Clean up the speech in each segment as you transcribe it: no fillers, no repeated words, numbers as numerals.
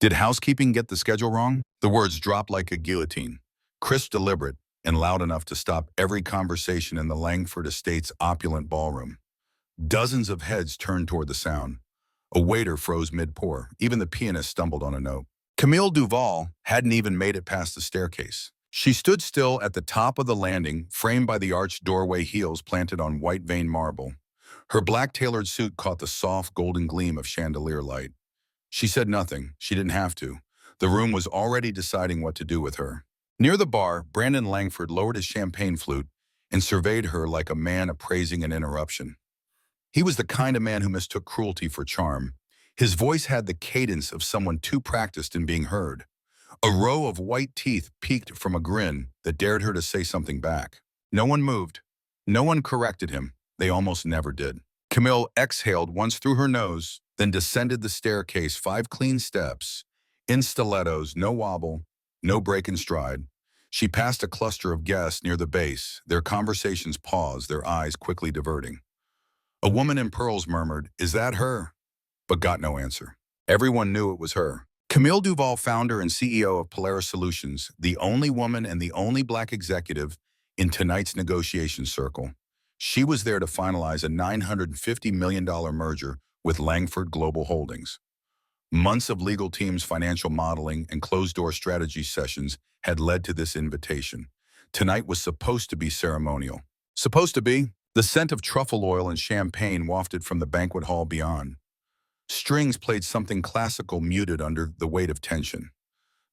Did housekeeping get the schedule wrong? The words dropped like a guillotine, crisp, deliberate, and loud enough to stop every conversation in the Langford Estate's opulent ballroom. Dozens of heads turned toward the sound. A waiter froze mid-pour. Even the pianist stumbled on a note. Camille Duval hadn't even made it past the staircase. She stood still at the top of the landing, framed by the arched doorway heels planted on white-veined marble. Her black tailored suit caught the soft golden gleam of chandelier light. She said nothing. She didn't have to. The room was already deciding what to do with her. Near the bar, Brandon Langford lowered his champagne flute and surveyed her like a man appraising an interruption. He was the kind of man who mistook cruelty for charm. His voice had the cadence of someone too practiced in being heard. A row of white teeth peeked from a grin that dared her to say something back. No one moved. No one corrected him. They almost never did. Camille exhaled once through her nose, then descended the staircase 5 clean steps. In stilettos, no wobble, no break in stride. She passed a cluster of guests near the base, their conversations paused, their eyes quickly diverting. A woman in pearls murmured, "Is that her?" but got no answer. Everyone knew it was her. Camille Duval, founder and CEO of Polaris Solutions, the only woman and the only Black executive in tonight's negotiation circle. She was there to finalize a $950 million merger with Langford Global Holdings. Months of legal teams, financial modeling, and closed-door strategy sessions had led to this invitation. Tonight was supposed to be ceremonial. Supposed to be. The scent of truffle oil and champagne wafted from the banquet hall beyond. Strings played something classical muted under the weight of tension.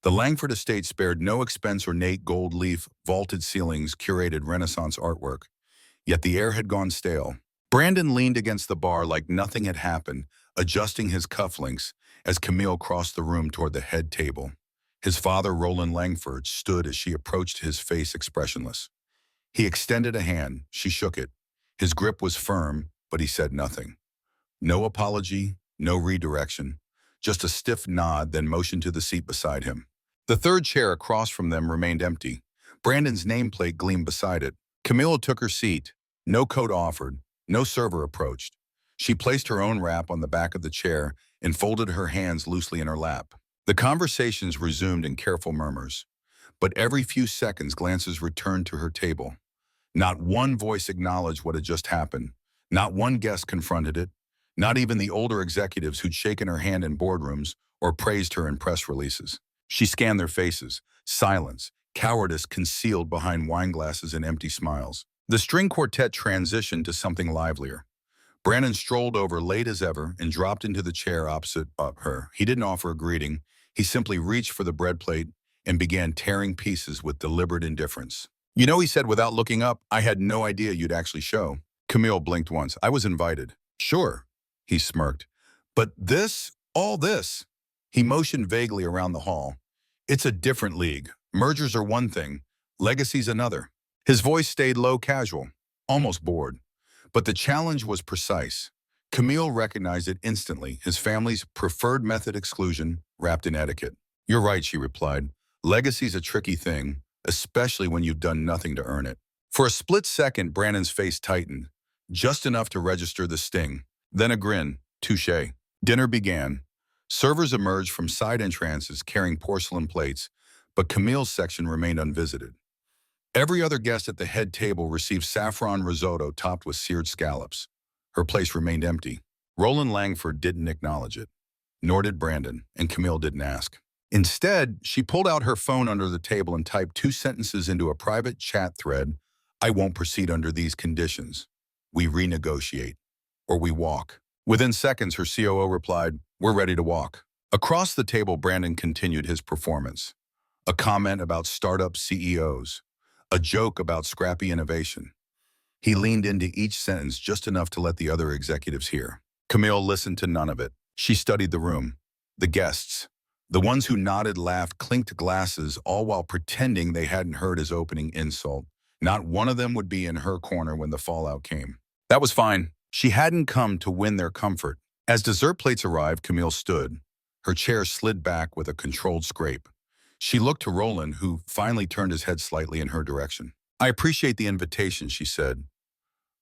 The Langford estate spared no expense. Ornate gold leaf, vaulted ceilings, curated Renaissance artwork. Yet the air had gone stale. Brandon leaned against the bar like nothing had happened, adjusting his cufflinks as Camille crossed the room toward the head table. His father, Roland Langford, stood as she approached, his face expressionless. He extended a hand. She shook it. His grip was firm, but he said nothing. No apology, no redirection, just a stiff nod, then motioned to the seat beside him. The third chair across from them remained empty. Brandon's nameplate gleamed beside it. Camille took her seat. No coat offered, no server approached. She placed her own wrap on the back of the chair and folded her hands loosely in her lap. The conversations resumed in careful murmurs, but every few seconds glances returned to her table. Not one voice acknowledged what had just happened. Not one guest confronted it. Not even the older executives who'd shaken her hand in boardrooms or praised her in press releases. She scanned their faces. Silence, cowardice concealed behind wine glasses and empty smiles. The string quartet transitioned to something livelier. Brandon strolled over late as ever and dropped into the chair opposite her. He didn't offer a greeting. He simply reached for the bread plate and began tearing pieces with deliberate indifference. "You know," he said without looking up, "I had no idea you'd actually show." Camille blinked once. "I was invited." "Sure," he smirked. "But this, all this." He motioned vaguely around the hall. "It's a different league. Mergers are one thing, legacy's another." His voice stayed low, casual, almost bored. But the challenge was precise. Camille recognized it instantly, his family's preferred method: exclusion, wrapped in etiquette. "You're right," she replied. "Legacy's a tricky thing, especially when you've done nothing to earn it." For a split second, Brandon's face tightened, just enough to register the sting. Then a grin. "Touché." Dinner began. Servers emerged from side entrances carrying porcelain plates, but Camille's section remained unvisited. Every other guest at the head table received saffron risotto topped with seared scallops. Her place remained empty. Roland Langford didn't acknowledge it, nor did Brandon, and Camille didn't ask. Instead, she pulled out her phone under the table and typed 2 sentences into a private chat thread. "I won't proceed under these conditions. We renegotiate, or we walk." Within seconds, her COO replied, "We're ready to walk." Across the table, Brandon continued his performance. A comment about startup CEOs. A joke about scrappy innovation. He leaned into each sentence just enough to let the other executives hear. Camille listened to none of it. She studied the room, the guests. The ones who nodded, laughed, clinked glasses, all while pretending they hadn't heard his opening insult. Not one of them would be in her corner when the fallout came. That was fine. She hadn't come to win their comfort. As dessert plates arrived, Camille stood. Her chair slid back with a controlled scrape. She looked to Roland, who finally turned his head slightly in her direction. "I appreciate the invitation," she said,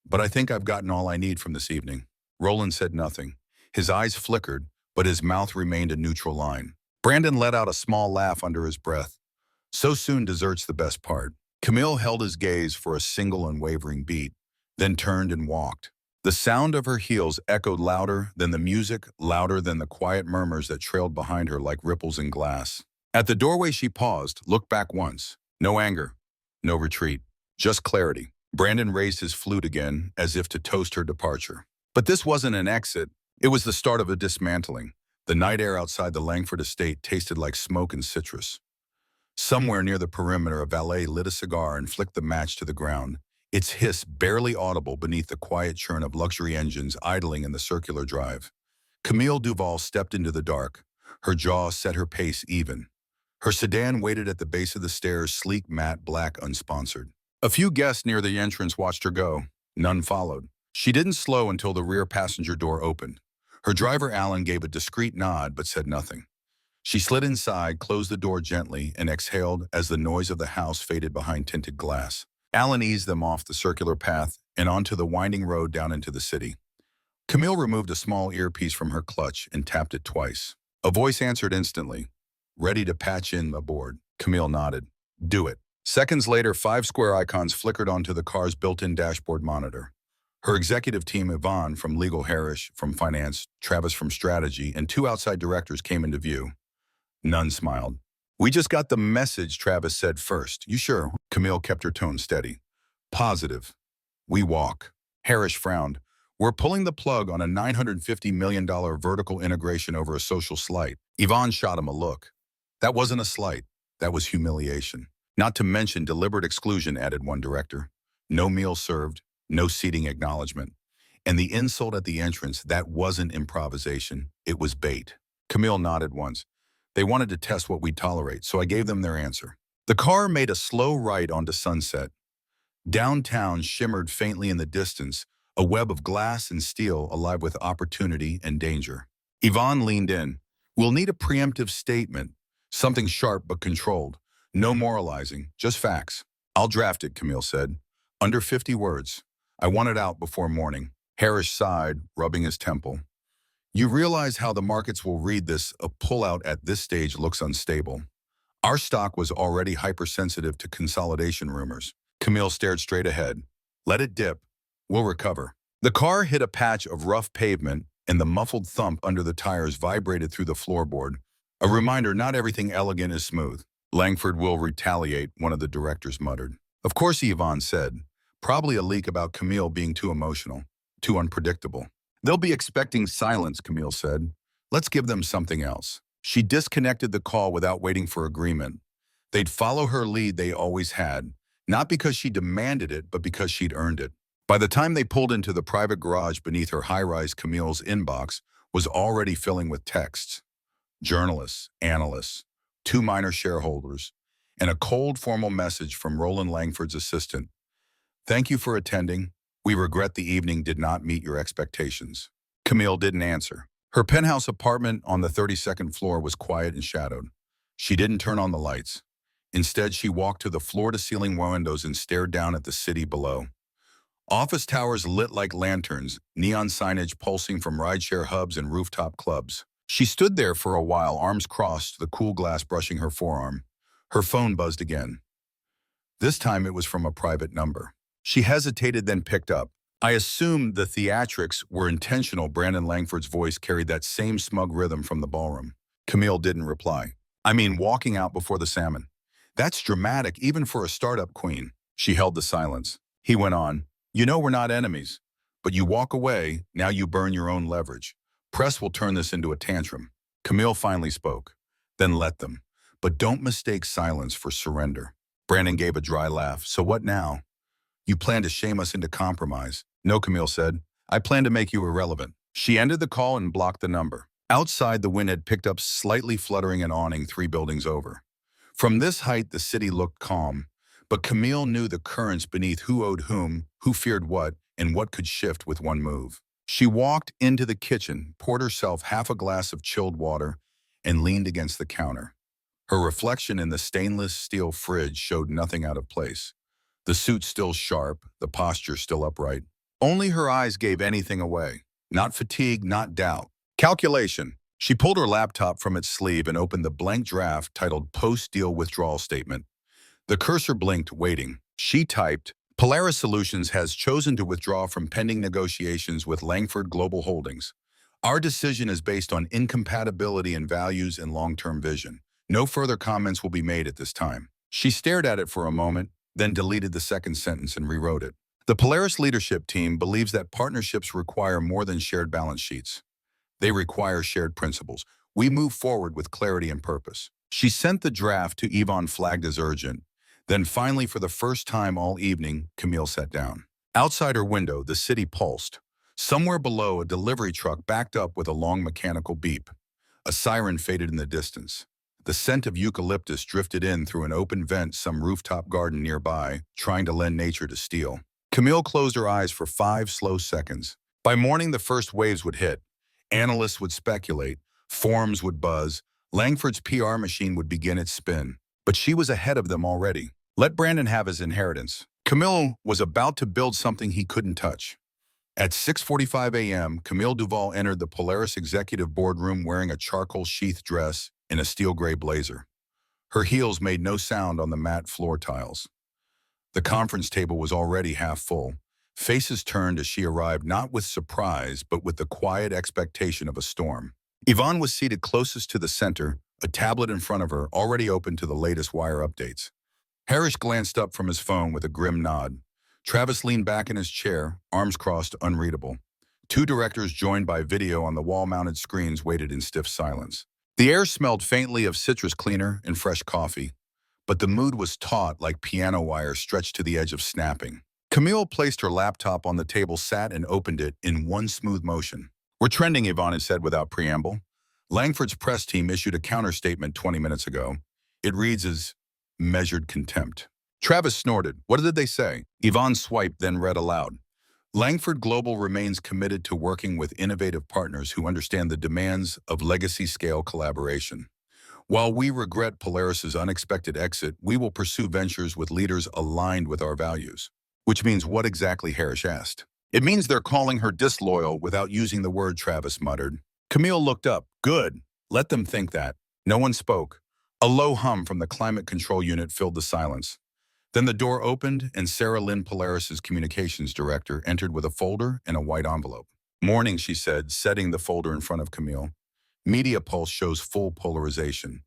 "but I think I've gotten all I need from this evening." Roland said nothing. His eyes flickered, but his mouth remained a neutral line. Brandon let out a small laugh under his breath. So soon dessert's the best part. Camille held his gaze for a single unwavering beat, then turned and walked. The sound of her heels echoed louder than the music, louder than the quiet murmurs that trailed behind her like ripples in glass. At the doorway she paused, looked back once. No anger, no retreat, just clarity. Brandon raised his flute again, as if to toast her departure. But this wasn't an exit, it was the start of a dismantling. The night air outside the Langford estate tasted like smoke and citrus. Somewhere near the perimeter, a valet lit a cigar and flicked the match to the ground, its hiss barely audible beneath the quiet churn of luxury engines idling in the circular drive. Camille Duval stepped into the dark. Her jaw set her pace even. Her sedan waited at the base of the stairs, sleek, matte, black, unsponsored. A few guests near the entrance watched her go. None followed. She didn't slow until the rear passenger door opened. Her driver, Alan, gave a discreet nod but said nothing. She slid inside, closed the door gently, and exhaled as the noise of the house faded behind tinted glass. Alan eased them off the circular path and onto the winding road down into the city. Camille removed a small earpiece from her clutch and tapped it twice. A voice answered instantly. Ready to patch in aboard. Camille nodded. Do it. Seconds later, 5 square icons flickered onto the car's built-in dashboard monitor. Her executive team, Yvonne from legal, Harish from finance, Travis from strategy, and 2 outside directors came into view. None smiled. We just got the message, Travis said first. You sure? Camille kept her tone steady. Positive. We walk. Harish frowned. We're pulling the plug on a $950 million vertical integration over a social slight. Yvonne shot him a look. That wasn't a slight. That was humiliation. Not to mention deliberate exclusion, added one director. No meal served, no seating acknowledgement. And the insult at the entrance, that wasn't improvisation. It was bait. Camille nodded once. They wanted to test what we'd tolerate, so I gave them their answer. The car made a slow right onto Sunset. Downtown shimmered faintly in the distance, a web of glass and steel alive with opportunity and danger. Yvonne leaned in. We'll need a preemptive statement, something sharp but controlled. No moralizing, just facts. I'll draft it, Camille said. Under 50 words. I want it out before morning. Harish sighed, rubbing his temple. You realize how the markets will read this. A pullout at this stage looks unstable. Our stock was already hypersensitive to consolidation rumors. Camille stared straight ahead. Let it dip. We'll recover. The car hit a patch of rough pavement, and the muffled thump under the tires vibrated through the floorboard. A reminder, not everything elegant is smooth. Langford will retaliate, one of the directors muttered. Of course, Yvonne said. Probably a leak about Camille being too emotional, too unpredictable. They'll be expecting silence, Camille said. Let's give them something else. She disconnected the call without waiting for agreement. They'd follow her lead they always had, not because she demanded it, but because she'd earned it. By the time they pulled into the private garage beneath her high-rise, Camille's inbox was already filling with texts. Journalists, analysts, 2 minor shareholders, and a cold, formal message from Roland Langford's assistant. Thank you for attending. We regret the evening did not meet your expectations. Camille didn't answer. Her penthouse apartment on the 32nd floor was quiet and shadowed. She didn't turn on the lights. Instead, she walked to the floor-to-ceiling windows and stared down at the city below. Office towers lit like lanterns, neon signage pulsing from rideshare hubs and rooftop clubs. She stood there for a while, arms crossed, the cool glass brushing her forearm. Her phone buzzed again. This time it was from a private number. She hesitated, then picked up. I assumed the theatrics were intentional. Brandon Langford's voice carried that same smug rhythm from the ballroom. Camille didn't reply. I mean, walking out before the salmon. That's dramatic, even for a startup queen. She held the silence. He went on. You know we're not enemies. But you walk away, now you burn your own leverage. Press will turn this into a tantrum. Camille finally spoke. Then let them. But don't mistake silence for surrender. Brandon gave a dry laugh. So what now? You plan to shame us into compromise. No, Camille said. I plan to make you irrelevant. She ended the call and blocked the number. Outside, the wind had picked up, slightly fluttering an awning 3 buildings over. From this height, the city looked calm. But Camille knew the currents beneath, who owed whom, who feared what, and what could shift with one move. She walked into the kitchen, poured herself half a glass of chilled water, and leaned against the counter. Her reflection in the stainless steel fridge showed nothing out of place. The suit still sharp, the posture still upright. Only her eyes gave anything away. Not fatigue, not doubt. Calculation. She pulled her laptop from its sleeve and opened the blank draft titled Post-Deal Withdrawal Statement. The cursor blinked, waiting. She typed, Polaris Solutions has chosen to withdraw from pending negotiations with Langford Global Holdings. Our decision is based on incompatibility in values and long-term vision. No further comments will be made at this time. She stared at it for a moment, then deleted the second sentence and rewrote it. The Polaris leadership team believes that partnerships require more than shared balance sheets. They require shared principles. We move forward with clarity and purpose. She sent the draft to Yvonne, flagged as urgent. Then finally, for the first time all evening, Camille sat down. Outside her window, the city pulsed. Somewhere below, a delivery truck backed up with a long mechanical beep. A siren faded in the distance. The scent of eucalyptus drifted in through an open vent some rooftop garden nearby, trying to lend nature to steel. Camille closed her eyes for 5 slow seconds. By morning, the first waves would hit. Analysts would speculate. Forums would buzz. Langford's PR machine would begin its spin. But she was ahead of them already. Let Brandon have his inheritance. Camille was about to build something he couldn't touch. At 6:45 a.m., Camille Duval entered the Polaris executive boardroom wearing a charcoal sheath dress and a steel gray blazer. Her heels made no sound on the matte floor tiles. The conference table was already half full. Faces turned as she arrived, not with surprise, but with the quiet expectation of a storm. Yvonne was seated closest to the center, a tablet in front of her, already open to the latest wire updates. Harish glanced up from his phone with a grim nod. Travis leaned back in his chair, arms crossed, unreadable. 2 directors, joined by video on the wall-mounted screens, waited in stiff silence. The air smelled faintly of citrus cleaner and fresh coffee, but the mood was taut like piano wire stretched to the edge of snapping. Camille placed her laptop on the table, sat and opened it in one smooth motion. We're trending, Yvonne had said without preamble. Langford's press team issued a counter-statement 20 minutes ago. It reads as measured contempt. Travis snorted. What did they say? Yvonne swiped, then read aloud. Langford Global remains committed to working with innovative partners who understand the demands of legacy-scale collaboration. While we regret Polaris's unexpected exit, we will pursue ventures with leaders aligned with our values. Which means what exactly, Harish asked. It means they're calling her disloyal without using the word, Travis muttered. Camille looked up. Good. Let them think that. No one spoke. A low hum from the climate control unit filled the silence. Then the door opened and Sarah Lynn, Polaris's communications director, entered with a folder and a white envelope. Morning, she said, setting the folder in front of Camille. Media Pulse shows full polarization.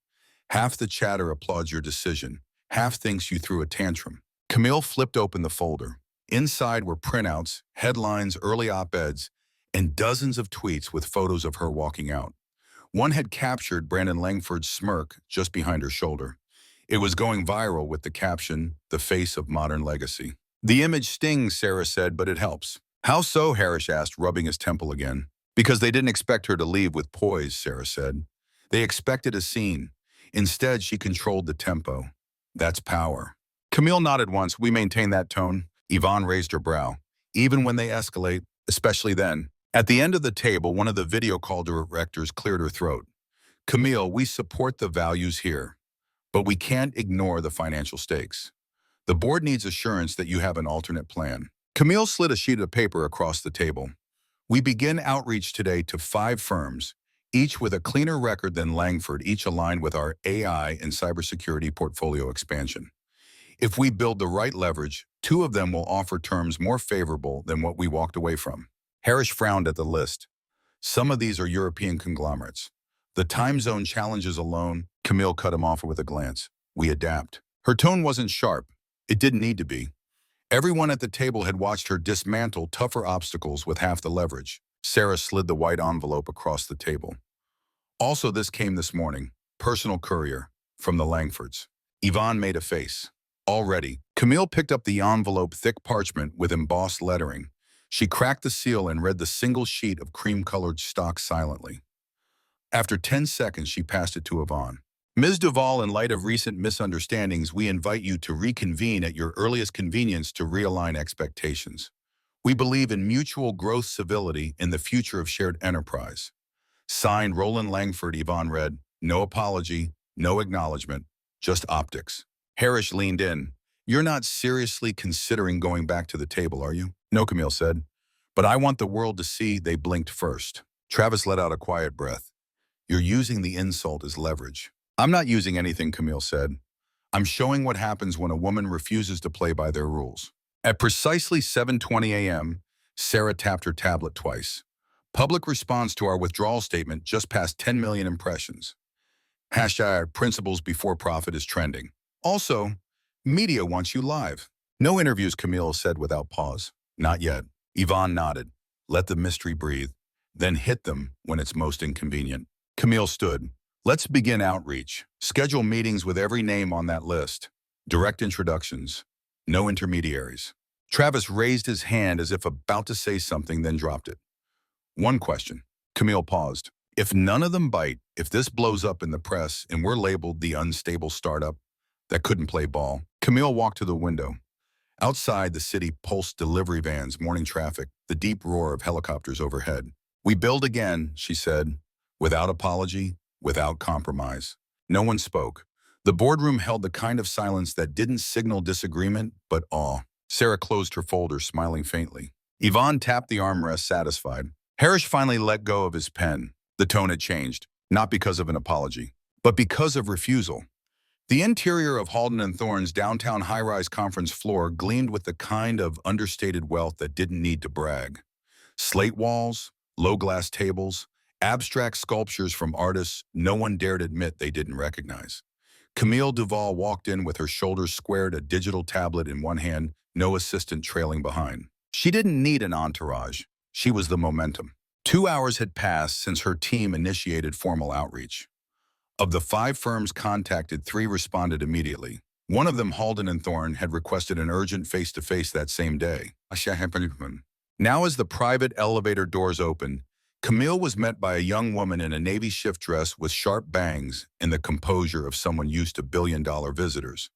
Half the chatter applauds your decision. Half thinks you threw a tantrum. Camille flipped open the folder. Inside were printouts, headlines, early op-eds, and dozens of tweets with photos of her walking out. One had captured Brandon Langford's smirk just behind her shoulder. It was going viral with the caption, "The Face of Modern Legacy." The image stings, Sarah said, but it helps. How so, Harish asked, rubbing his temple again. Because they didn't expect her to leave with poise, Sarah said. They expected a scene. Instead, she controlled the tempo. That's power. Camille nodded once. We maintain that tone. Yvonne raised her brow. Even when they escalate, especially then. At the end of the table, one of the video call directors cleared her throat. Camille, we support the values here, but we can't ignore the financial stakes. The board needs assurance that you have an alternate plan. Camille slid a sheet of paper across the table. We begin outreach today to 5 firms, each with a cleaner record than Langford, each aligned with our AI and cybersecurity portfolio expansion. If we build the right leverage, 2 of them will offer terms more favorable than what we walked away from. Harish frowned at the list. Some of these are European conglomerates. The time zone challenges alone, Camille cut him off with a glance. We adapt. Her tone wasn't sharp. It didn't need to be. Everyone at the table had watched her dismantle tougher obstacles with half the leverage. Sarah slid the white envelope across the table. Also, this came this morning. Personal courier from the Langfords. Yvonne made a face. Already. Camille picked up the envelope, thick parchment with embossed lettering. She cracked the seal and read the single sheet of cream-colored stock silently. After 10 seconds, she passed it to Yvonne. Ms. Duval, in light of recent misunderstandings, we invite you to reconvene at your earliest convenience to realign expectations. We believe in mutual growth, civility, and the future of shared enterprise. Signed, Roland Langford. Yvonne read, no apology, no acknowledgement, just optics. Harish leaned in. You're not seriously considering going back to the table, are you? No, Camille said. But I want the world to see. They blinked first. Travis let out a quiet breath. You're using the insult as leverage. I'm not using anything, Camille said. I'm showing what happens when a woman refuses to play by their rules. At precisely 7:20 a.m., Sarah tapped her tablet twice. Public response to our withdrawal statement just passed 10 million impressions. Hashtag principles before profit is trending. Also, media wants you live. No interviews, Camille said without pause. Not yet. Yvonne nodded. Let the mystery breathe. Then hit them when it's most inconvenient. Camille stood. Let's begin outreach. Schedule meetings with every name on that list. Direct introductions. No intermediaries. Travis raised his hand as if about to say something, then dropped it. One question. Camille paused. If none of them bite, if this blows up in the press and we're labeled the unstable startup that couldn't play ball, Camille walked to the window. Outside, the city pulsed delivery vans, morning traffic, the deep roar of helicopters overhead. We build again, she said, without apology, without compromise. No one spoke. The boardroom held the kind of silence that didn't signal disagreement, but awe. Sarah closed her folder, smiling faintly. Yvonne tapped the armrest, satisfied. Harish finally let go of his pen. The tone had changed, not because of an apology, but because of refusal. The interior of Halden & Thorne's downtown high-rise conference floor gleamed with the kind of understated wealth that didn't need to brag. Slate walls, low glass tables, abstract sculptures from artists no one dared admit they didn't recognize. Camille Duval walked in with her shoulders squared, a digital tablet in one hand, no assistant trailing behind. She didn't need an entourage. She was the momentum. 2 hours had passed since her team initiated formal outreach. Of the 5 firms contacted, 3 responded immediately. One of them, Halden & Thorne, had requested an urgent face-to-face that same day. Now as the private elevator doors opened, Camille was met by a young woman in a navy shift dress with sharp bangs and the composure of someone used to billion-dollar visitors.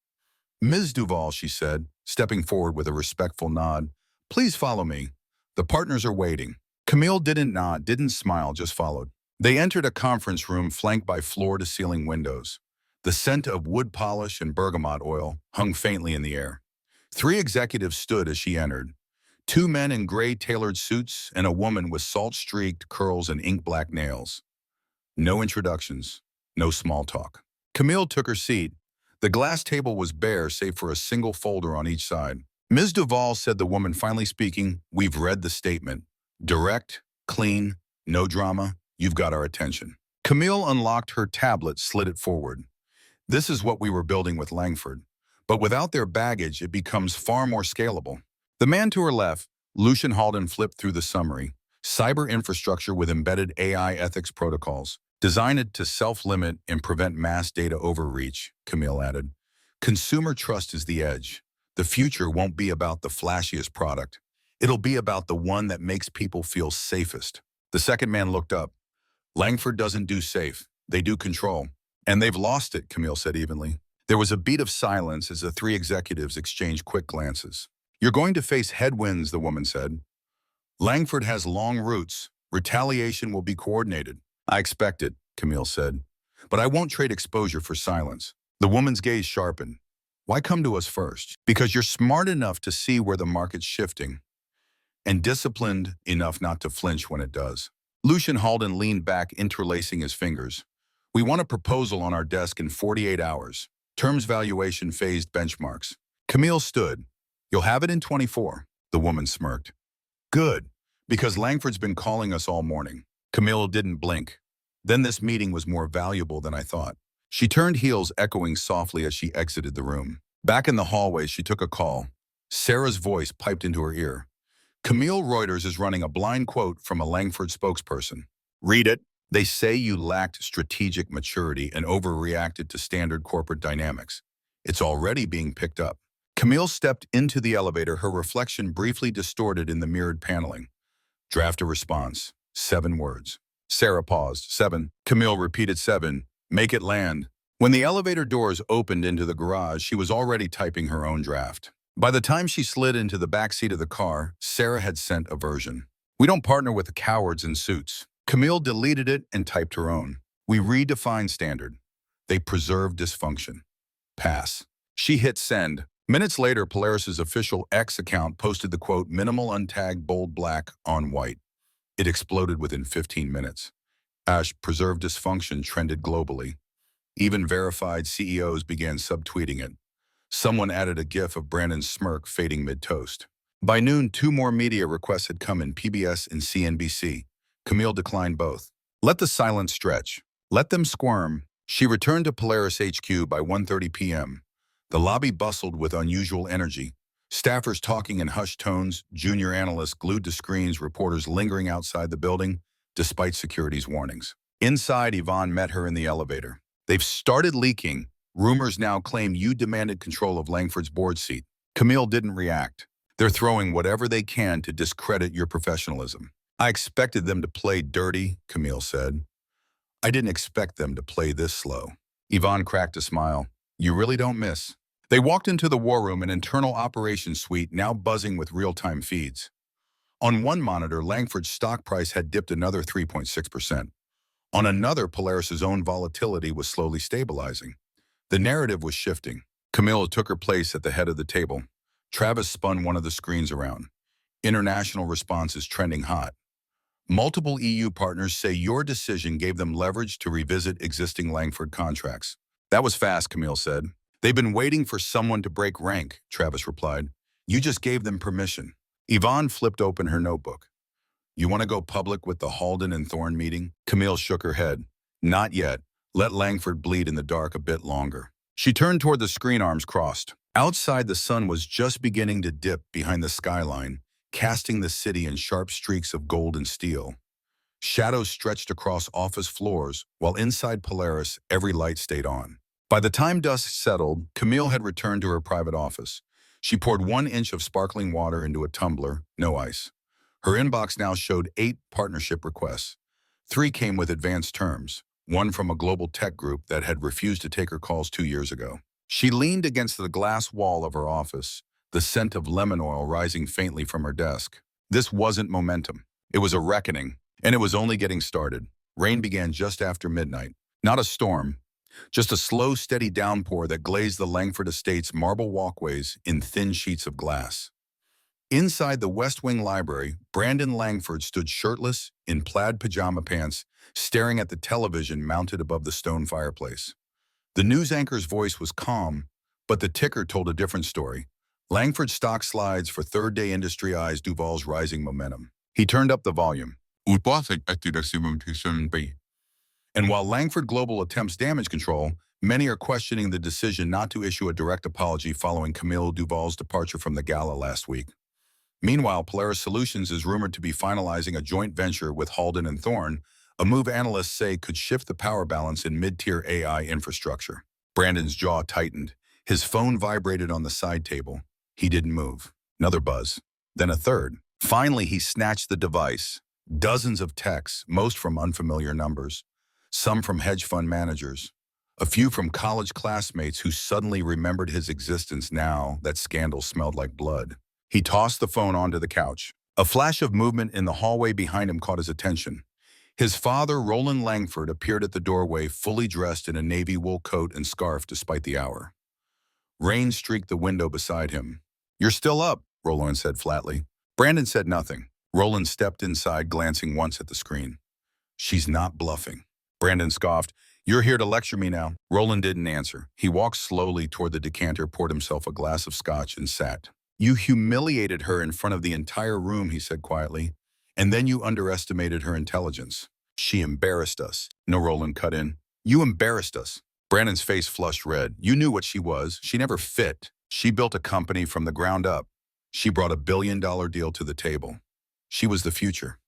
Ms. Duval, she said, stepping forward with a respectful nod, please follow me. The partners are waiting. Camille didn't nod, didn't smile, just followed. They entered a conference room flanked by floor-to-ceiling windows. The scent of wood polish and bergamot oil hung faintly in the air. 3 executives stood as she entered. 2 men in gray tailored suits and a woman with salt-streaked curls and ink-black nails. No introductions, no small talk. Camille took her seat. The glass table was bare save for a single folder on each side. Ms. Duval, said the woman, finally speaking, we've read the statement. Direct, clean, no drama, you've got our attention. Camille unlocked her tablet, slid it forward. This is what we were building with Langford. But without their baggage, it becomes far more scalable. The man to her left, Lucian Halden, flipped through the summary. Cyber infrastructure with embedded AI ethics protocols, designed to self-limit and prevent mass data overreach, Camille added. Consumer trust is the edge. The future won't be about the flashiest product. It'll be about the one that makes people feel safest. The second man looked up. Langford doesn't do safe. They do control. And they've lost it, Camille said evenly. There was a beat of silence as the 3 executives exchanged quick glances. You're going to face headwinds, the woman said. Langford has long roots. Retaliation will be coordinated. I expect it, Camille said. But I won't trade exposure for silence. The woman's gaze sharpened. Why come to us first? Because you're smart enough to see where the market's shifting and disciplined enough not to flinch when it does. Lucian Halden leaned back, interlacing his fingers. We want a proposal on our desk in 48 hours. Terms, valuation, phased benchmarks. Camille stood. You'll have it in 24. The woman smirked. Good, because Langford's been calling us all morning. Camille didn't blink. Then this meeting was more valuable than I thought. She turned heels, echoing softly as she exited the room. Back in the hallway, she took a call. Sarah's voice piped into her ear. Camille Reuters is running a blind quote from a Langford spokesperson. Read it. They say you lacked strategic maturity and overreacted to standard corporate dynamics. It's already being picked up. Camille stepped into the elevator, her reflection briefly distorted in the mirrored paneling. Draft a response. 7 words. Sarah paused. 7. Camille repeated 7. Make it land. When the elevator doors opened into the garage, she was already typing her own draft. By the time she slid into the back seat of the car, Sarah had sent a version. We don't partner with the cowards in suits. Camille deleted it and typed her own. We redefine standard. They preserve dysfunction. Pass. She hit send. Minutes later, Polaris's official X account posted the quote, minimal untagged bold black on white. It exploded within 15 minutes. Preserved dysfunction trended globally. Even verified CEOs began subtweeting it. Someone added a gif of Brandon's smirk fading mid-toast. By noon, two more media requests had come in, PBS and CNBC. Camille declined both. Let the silence stretch. Let them squirm. She returned to Polaris HQ by 1:30 p.m. The lobby bustled with unusual energy. Staffers talking in hushed tones, junior analysts glued to screens, reporters lingering outside the building, despite security's warnings. Inside, Yvonne met her in the elevator. They've started leaking. Rumors now claim you demanded control of Langford's board seat. Camille didn't react. They're throwing whatever they can to discredit your professionalism. I expected them to play dirty, Camille said. I didn't expect them to play this slow. Yvonne cracked a smile. You really don't miss. They walked into the war room, an internal operations suite now buzzing with real-time feeds. On one monitor, Langford's stock price had dipped another 3.6%. On another, Polaris's own volatility was slowly stabilizing. The narrative was shifting. Camilla took her place at the head of the table. Travis spun one of the screens around. International response is trending hot. Multiple EU partners say your decision gave them leverage to revisit existing Langford contracts. That was fast, Camille said. They've been waiting for someone to break rank, Travis replied. You just gave them permission. Yvonne flipped open her notebook. You want to go public with the Halden and Thorne meeting? Camille shook her head. Not yet. Let Langford bleed in the dark a bit longer. She turned toward the screen, arms crossed. Outside, the sun was just beginning to dip behind the skyline, casting the city in sharp streaks of gold and steel. Shadows stretched across office floors, while inside Polaris, every light stayed on. By the time dusk settled, Camille had returned to her private office. She poured 1 inch of sparkling water into a tumbler, no ice. Her inbox now showed 8 partnership requests. 3 came with advanced terms, one from a global tech group that had refused to take her calls 2 years ago. She leaned against the glass wall of her office, the scent of lemon oil rising faintly from her desk. This wasn't momentum. It was a reckoning, and it was only getting started. Rain began just after midnight. Not a storm, just a slow, steady downpour that glazed the Langford estate's marble walkways in thin sheets of glass. Inside the West Wing library, Brandon Langford stood shirtless, in plaid pajama pants, staring at the television mounted above the stone fireplace. The news anchor's voice was calm, but the ticker told a different story. Langford stock slides for third-day industry eyes Duval's rising momentum. He turned up the volume. And while Langford Global attempts damage control, many are questioning the decision not to issue a direct apology following Camille Duval's departure from the gala last week. Meanwhile, Polaris Solutions is rumored to be finalizing a joint venture with Halden and Thorne, a move analysts say could shift the power balance in mid-tier AI infrastructure. Brandon's jaw tightened. His phone vibrated on the side table. He didn't move. Another buzz. Then a third. Finally, he snatched the device. Dozens of texts, most from unfamiliar numbers. Some from hedge fund managers. A few from college classmates who suddenly remembered his existence now that scandal smelled like blood. He tossed the phone onto the couch. A flash of movement in the hallway behind him caught his attention. His father, Roland Langford, appeared at the doorway, fully dressed in a navy wool coat and scarf despite the hour. Rain streaked the window beside him. You're still up, Roland said flatly. Brandon said nothing. Roland stepped inside, glancing once at the screen. She's not bluffing. Brandon scoffed. You're here to lecture me now. Roland didn't answer. He walked slowly toward the decanter, poured himself a glass of scotch, and sat. You humiliated her in front of the entire room, he said quietly. And then you underestimated her intelligence. She embarrassed us. No, Roland cut in. You embarrassed us. Brandon's face flushed red. You knew what she was. She never fit. She built a company from the ground up. She brought a billion-dollar deal to the table. She was the future.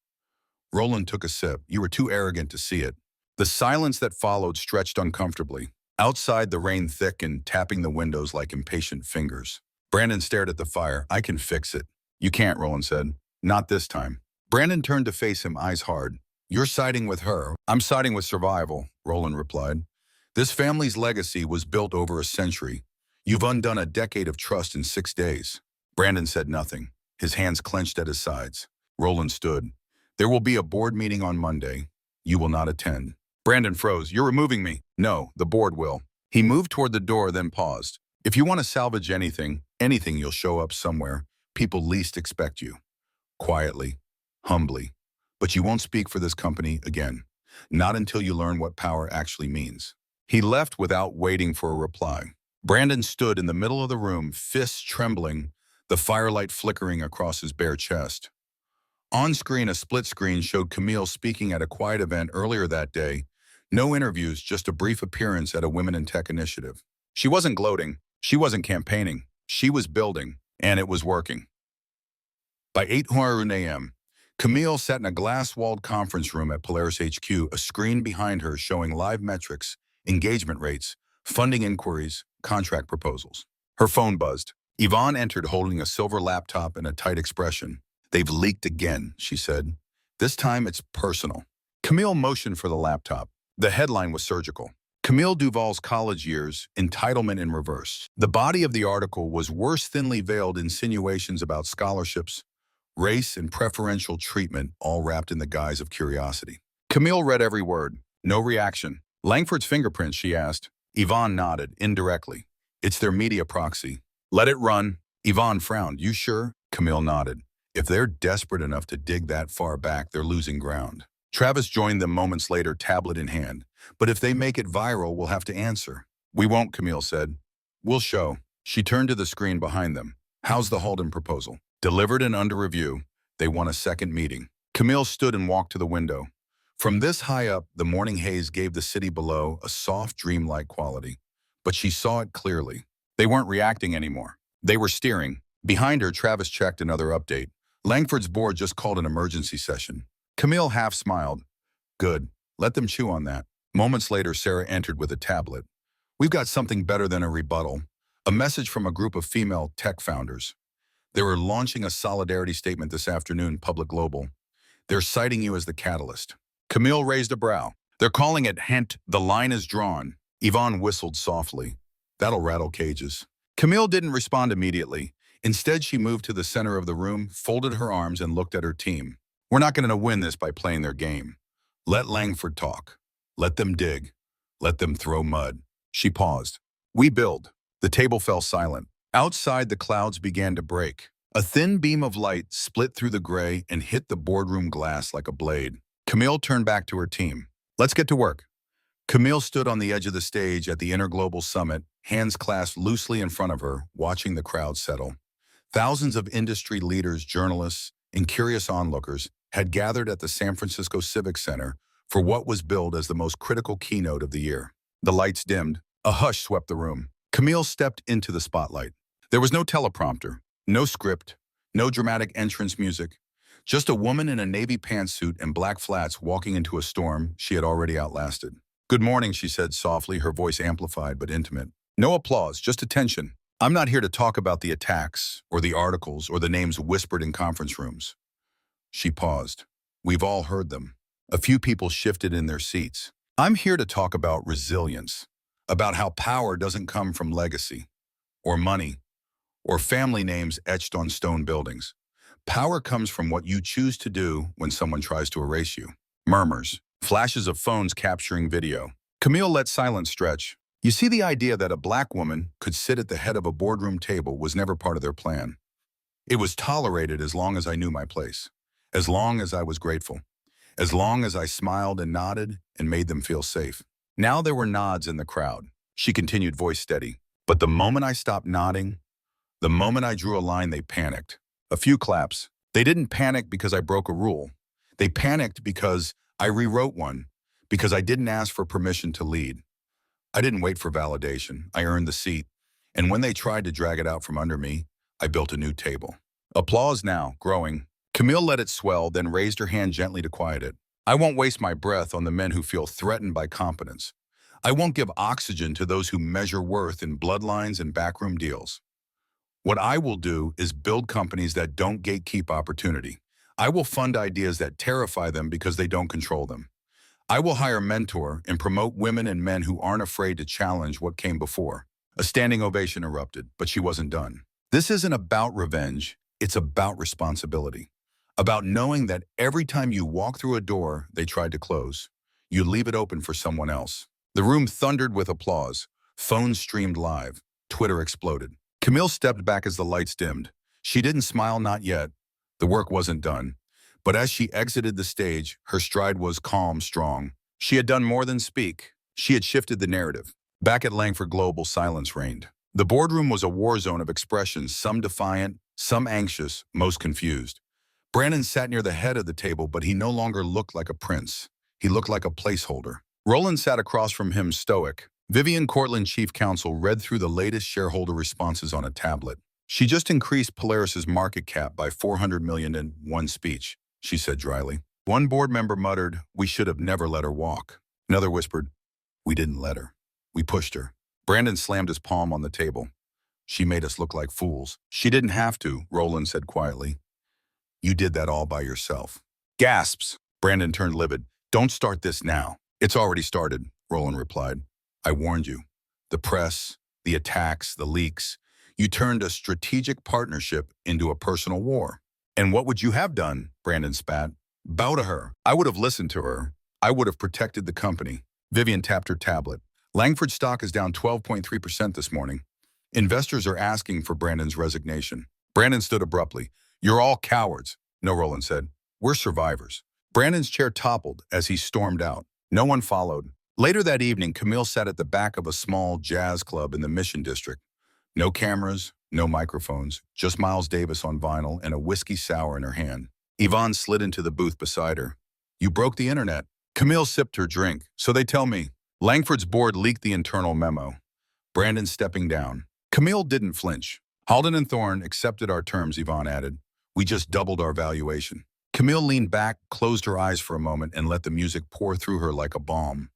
Roland took a sip. You were too arrogant to see it. The silence that followed stretched uncomfortably. Outside, the rain thickened, tapping the windows like impatient fingers. Brandon stared at the fire. I can fix it. You can't, Roland said. Not this time. Brandon turned to face him, eyes hard. You're siding with her. I'm siding with survival, Roland replied. This family's legacy was built over a century. You've undone a decade of trust in 6 days. Brandon said nothing. His hands clenched at his sides. Roland stood. There will be a board meeting on Monday. You will not attend. Brandon froze. You're removing me. No, the board will. He moved toward the door, then paused. If you want to salvage anything, you'll show up somewhere. People least expect you. Quietly, humbly. But you won't speak for this company again. Not until you learn what power actually means. He left without waiting for a reply. Brandon stood in the middle of the room, fists trembling, the firelight flickering across his bare chest. On screen, a split screen showed Camille speaking at a quiet event earlier that day. No interviews, just a brief appearance at a Women in Tech initiative. She wasn't gloating. She wasn't campaigning. She was building, and it was working. By 8:00 a.m., Camille sat in a glass-walled conference room at Polaris HQ, a screen behind her showing live metrics, engagement rates, funding inquiries, contract proposals. Her phone buzzed. Yvonne entered holding a silver laptop and a tight expression. "They've leaked again," she said. "This time it's personal." Camille motioned for the laptop. The headline was surgical. Camille Duval's college years, entitlement in reverse. The body of the article was worse thinly veiled insinuations about scholarships, race, and preferential treatment, all wrapped in the guise of curiosity. Camille read every word. No reaction. "Langford's fingerprints," she asked. Yvonne nodded, indirectly. "It's their media proxy." "Let it run." Yvonne frowned. "You sure?" Camille nodded. "If they're desperate enough to dig that far back, they're losing ground." Travis joined them moments later, tablet in hand. "But if they make it viral, we'll have to answer." "We won't," Camille said. "We'll show." She turned to the screen behind them. "How's the Halden proposal?" "Delivered and under review. They want a second meeting." Camille stood and walked to the window. From this high up, the morning haze gave the city below a soft, dreamlike quality. But she saw it clearly. They weren't reacting anymore. They were steering. Behind her, Travis checked another update. Langford's board just called an emergency session. Camille half smiled. "Good. Let them chew on that." Moments later, Sarah entered with a tablet. "We've got something better than a rebuttal. A message from a group of female tech founders. They were launching a solidarity statement this afternoon, public global. They're citing you as the catalyst." Camille raised a brow. "They're calling it hint, the line is drawn." Yvonne whistled softly. "That'll rattle cages." Camille didn't respond immediately. Instead, she moved to the center of the room, folded her arms, and looked at her team. "We're not going to win this by playing their game. Let Langford talk. Let them dig. Let them throw mud." She paused. "We build." The table fell silent. Outside, the clouds began to break. A thin beam of light split through the gray and hit the boardroom glass like a blade. Camille turned back to her team. "Let's get to work." Camille stood on the edge of the stage at the Interglobal Summit, hands clasped loosely in front of her, watching the crowd settle. Thousands of industry leaders, journalists, and curious onlookers had gathered at the San Francisco Civic Center for what was billed as the most critical keynote of the year. The lights dimmed. A hush swept the room. Camille stepped into the spotlight. There was no teleprompter, no script, no dramatic entrance music, just a woman in a navy pantsuit and black flats walking into a storm she had already outlasted. "Good morning," she said softly, her voice amplified but intimate. No applause, just attention. "I'm not here to talk about the attacks, or the articles, or the names whispered in conference rooms." She paused. "We've all heard them." A few people shifted in their seats. "I'm here to talk about resilience, about how power doesn't come from legacy, or money, or family names etched on stone buildings. Power comes from what you choose to do when someone tries to erase you." Murmurs, flashes of phones capturing video. Camille let silence stretch. "You see, the idea that a black woman could sit at the head of a boardroom table was never part of their plan. It was tolerated as long as I knew my place, as long as I was grateful, as long as I smiled and nodded and made them feel safe." Now there were nods in the crowd. She continued, voice steady. "But the moment I stopped nodding, the moment I drew a line, they panicked." A few claps. "They didn't panic because I broke a rule. They panicked because I rewrote one, because I didn't ask for permission to lead. I didn't wait for validation. I earned the seat. And when they tried to drag it out from under me, I built a new table." Applause now, growing. Camille let it swell, then raised her hand gently to quiet it. "I won't waste my breath on the men who feel threatened by competence. I won't give oxygen to those who measure worth in bloodlines and backroom deals. What I will do is build companies that don't gatekeep opportunity. I will fund ideas that terrify them because they don't control them. I will hire, mentor, and promote women and men who aren't afraid to challenge what came before." A standing ovation erupted, but she wasn't done. "This isn't about revenge. It's about responsibility. About knowing that every time you walk through a door they tried to close, you leave it open for someone else." The room thundered with applause. Phones streamed live. Twitter exploded. Camille stepped back as the lights dimmed. She didn't smile, not yet. The work wasn't done. But as she exited the stage, her stride was calm, strong. She had done more than speak. She had shifted the narrative. Back at Langford Global, silence reigned. The boardroom was a war zone of expressions, some defiant, some anxious, most confused. Brandon sat near the head of the table, but he no longer looked like a prince. He looked like a placeholder. Roland sat across from him, stoic. Vivian Cortland, chief counsel, read through the latest shareholder responses on a tablet. She just increased Polaris's market cap by $400 million in one speech, she said dryly. One board member muttered, "We should have never let her walk." Another whispered, "We didn't let her. We pushed her." Brandon slammed his palm on the table. "She made us look like fools." "She didn't have to," Roland said quietly. "You did that all by yourself." Gasps. Brandon turned livid. "Don't start this now." "It's already started," Roland replied. "I warned you. The press, the attacks, the leaks. You turned a strategic partnership into a personal war." "And what would you have done?" Brandon spat. "Bow to her. I would have listened to her. I would have protected the company." Vivian tapped her tablet. "Langford stock is down 12.3% this morning. Investors are asking for Brandon's resignation." Brandon stood abruptly. "You're all cowards." "No," Roland said. "We're survivors." Brandon's chair toppled as he stormed out. No one followed. Later that evening, Camille sat at the back of a small jazz club in the Mission District. No cameras, no microphones, just Miles Davis on vinyl and a whiskey sour in her hand. Yvonne slid into the booth beside her. "You broke the internet." Camille sipped her drink. "So they tell me." Langford's board leaked the internal memo. Brandon stepping down. Camille didn't flinch. "Halden and Thorne accepted our terms," Yvonne added. "We just doubled our valuation." Camille leaned back, closed her eyes for a moment, and let the music pour through her like a balm.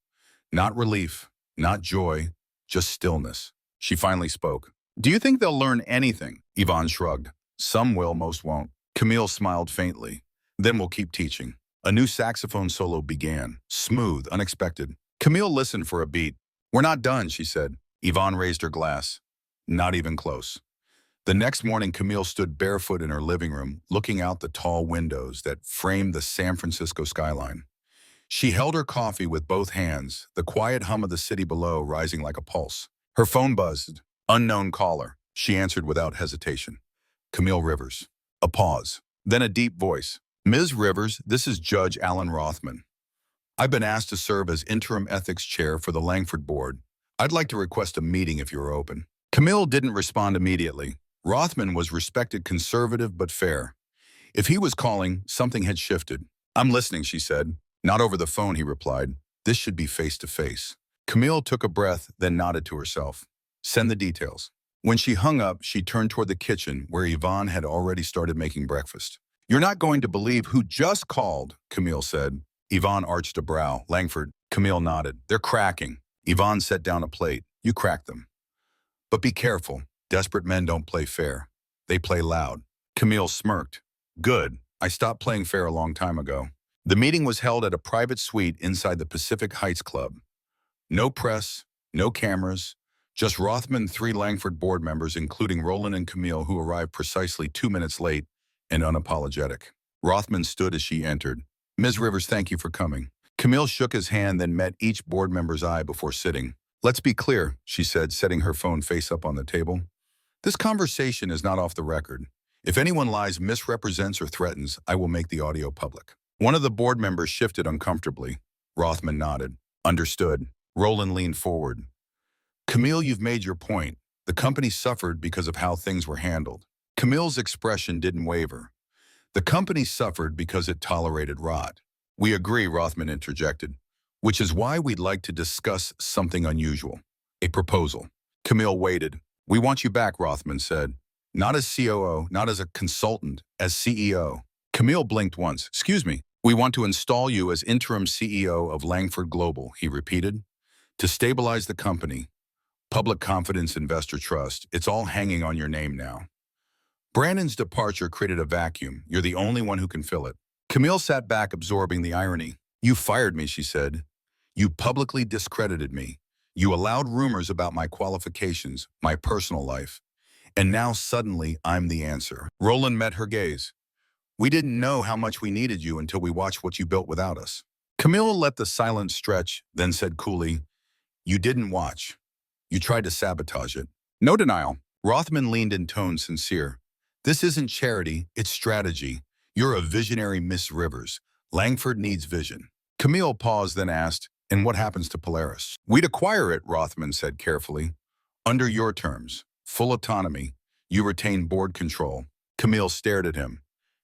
Not relief, not joy, just stillness. She finally spoke. "Do you think they'll learn anything?" Yvonne shrugged. "Some will, most won't." Camille smiled faintly. "Then we'll keep teaching." A new saxophone solo began, smooth, unexpected. Camille listened for a beat. "We're not done," she said. Yvonne raised her glass. "Not even close." The next morning, Camille stood barefoot in her living room, looking out the tall windows that framed the San Francisco skyline. She held her coffee with both hands, the quiet hum of the city below rising like a pulse. Her phone buzzed. Unknown caller. She answered without hesitation. "Camille Rivers." A pause. Then a deep voice. "Ms. Rivers, this is Judge Alan Rothman. I've been asked to serve as interim ethics chair for the Langford board. I'd like to request a meeting if you're open." Camille didn't respond immediately. Rothman was respected, conservative but fair. If he was calling, something had shifted. "I'm listening," she said. "Not over the phone," he replied. "This should be face-to-face." Camille took a breath, then nodded to herself. "Send the details." When she hung up, she turned toward the kitchen, where Yvonne had already started making breakfast. "You're not going to believe who just called," Camille said. Yvonne arched a brow. "Langford." Camille nodded. "They're cracking." Yvonne set down a plate. "You crack them. But be careful. Desperate men don't play fair. They play loud." Camille smirked. "Good. I stopped playing fair a long time ago." The meeting was held at a private suite inside the Pacific Heights Club. No press, no cameras, just Rothman, 3 Langford board members, including Roland and Camille, who arrived precisely 2 minutes late and unapologetic. Rothman stood as she entered. "Ms. Rivers, thank you for coming." Camille shook his hand, then met each board member's eye before sitting. "Let's be clear," she said, setting her phone face up on the table. "This conversation is not off the record. If anyone lies, misrepresents, or threatens, I will make the audio public." One of the board members shifted uncomfortably. Rothman nodded. "Understood." Roland leaned forward. "Camille, you've made your point. The company suffered because of how things were handled." Camille's expression didn't waver. "The company suffered because it tolerated rot." "We agree," Rothman interjected. "Which is why we'd like to discuss something unusual. A proposal." Camille waited. "We want you back," Rothman said. "Not as COO, not as a consultant, as CEO." Camille blinked once. "Excuse me. We want to install you as interim CEO of Langford Global," he repeated. "To stabilize the company. Public confidence, investor trust. It's all hanging on your name now." Brandon's departure created a vacuum. "You're the only one who can fill it." Camille sat back, absorbing the irony. "You fired me," she said. "You publicly discredited me. You allowed rumors about my qualifications, my personal life. And now suddenly I'm the answer." Roland met her gaze. "We didn't know how much we needed you until we watched what you built without us." Camille let the silence stretch, then said coolly, "You didn't watch. You tried to sabotage it." No denial. Rothman leaned in tone sincere. "This isn't charity, it's strategy. You're a visionary, Miss Rivers. Langford needs vision. Camille paused, then asked, and what happens to Polaris? We'd acquire it, Rothman said carefully. Under your terms, full autonomy, you retain board control. Camille stared at him.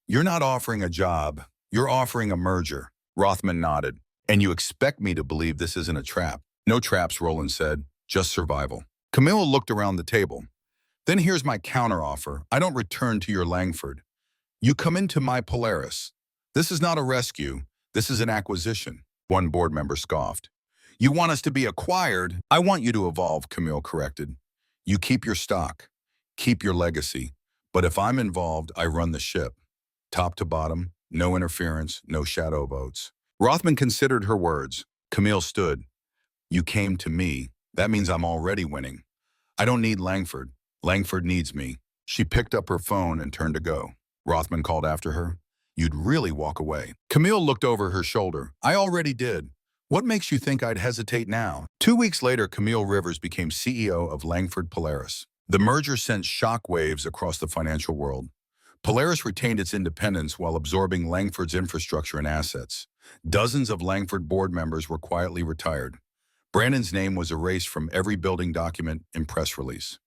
You're not offering a job, you're offering a merger. Rothman nodded. And you expect me to believe this isn't a trap? No traps, Roland said, just survival. Camille looked around the table. Then here's my counteroffer. I don't return to your Langford. You come into my Polaris. This is not a rescue. This is an acquisition. One board member scoffed. You want us to be acquired? I want you to evolve, Camille corrected. You keep your stock, keep your legacy. But if I'm involved, I run the ship. Top to bottom, no interference, no shadow votes. Rothman considered her words. Camille stood. You came to me. That means I'm already winning. I don't need Langford. Langford needs me. She picked up her phone and turned to go. Rothman called after her. You'd really walk away. Camille looked over her shoulder. I already did. What makes you think I'd hesitate now? 2 weeks later, Camille Rivers became CEO of Langford Polaris. The merger sent shockwaves across the financial world. Polaris retained its independence while absorbing Langford's infrastructure and assets. Dozens of Langford board members were quietly retired. Brandon's name was erased from every building document and press release.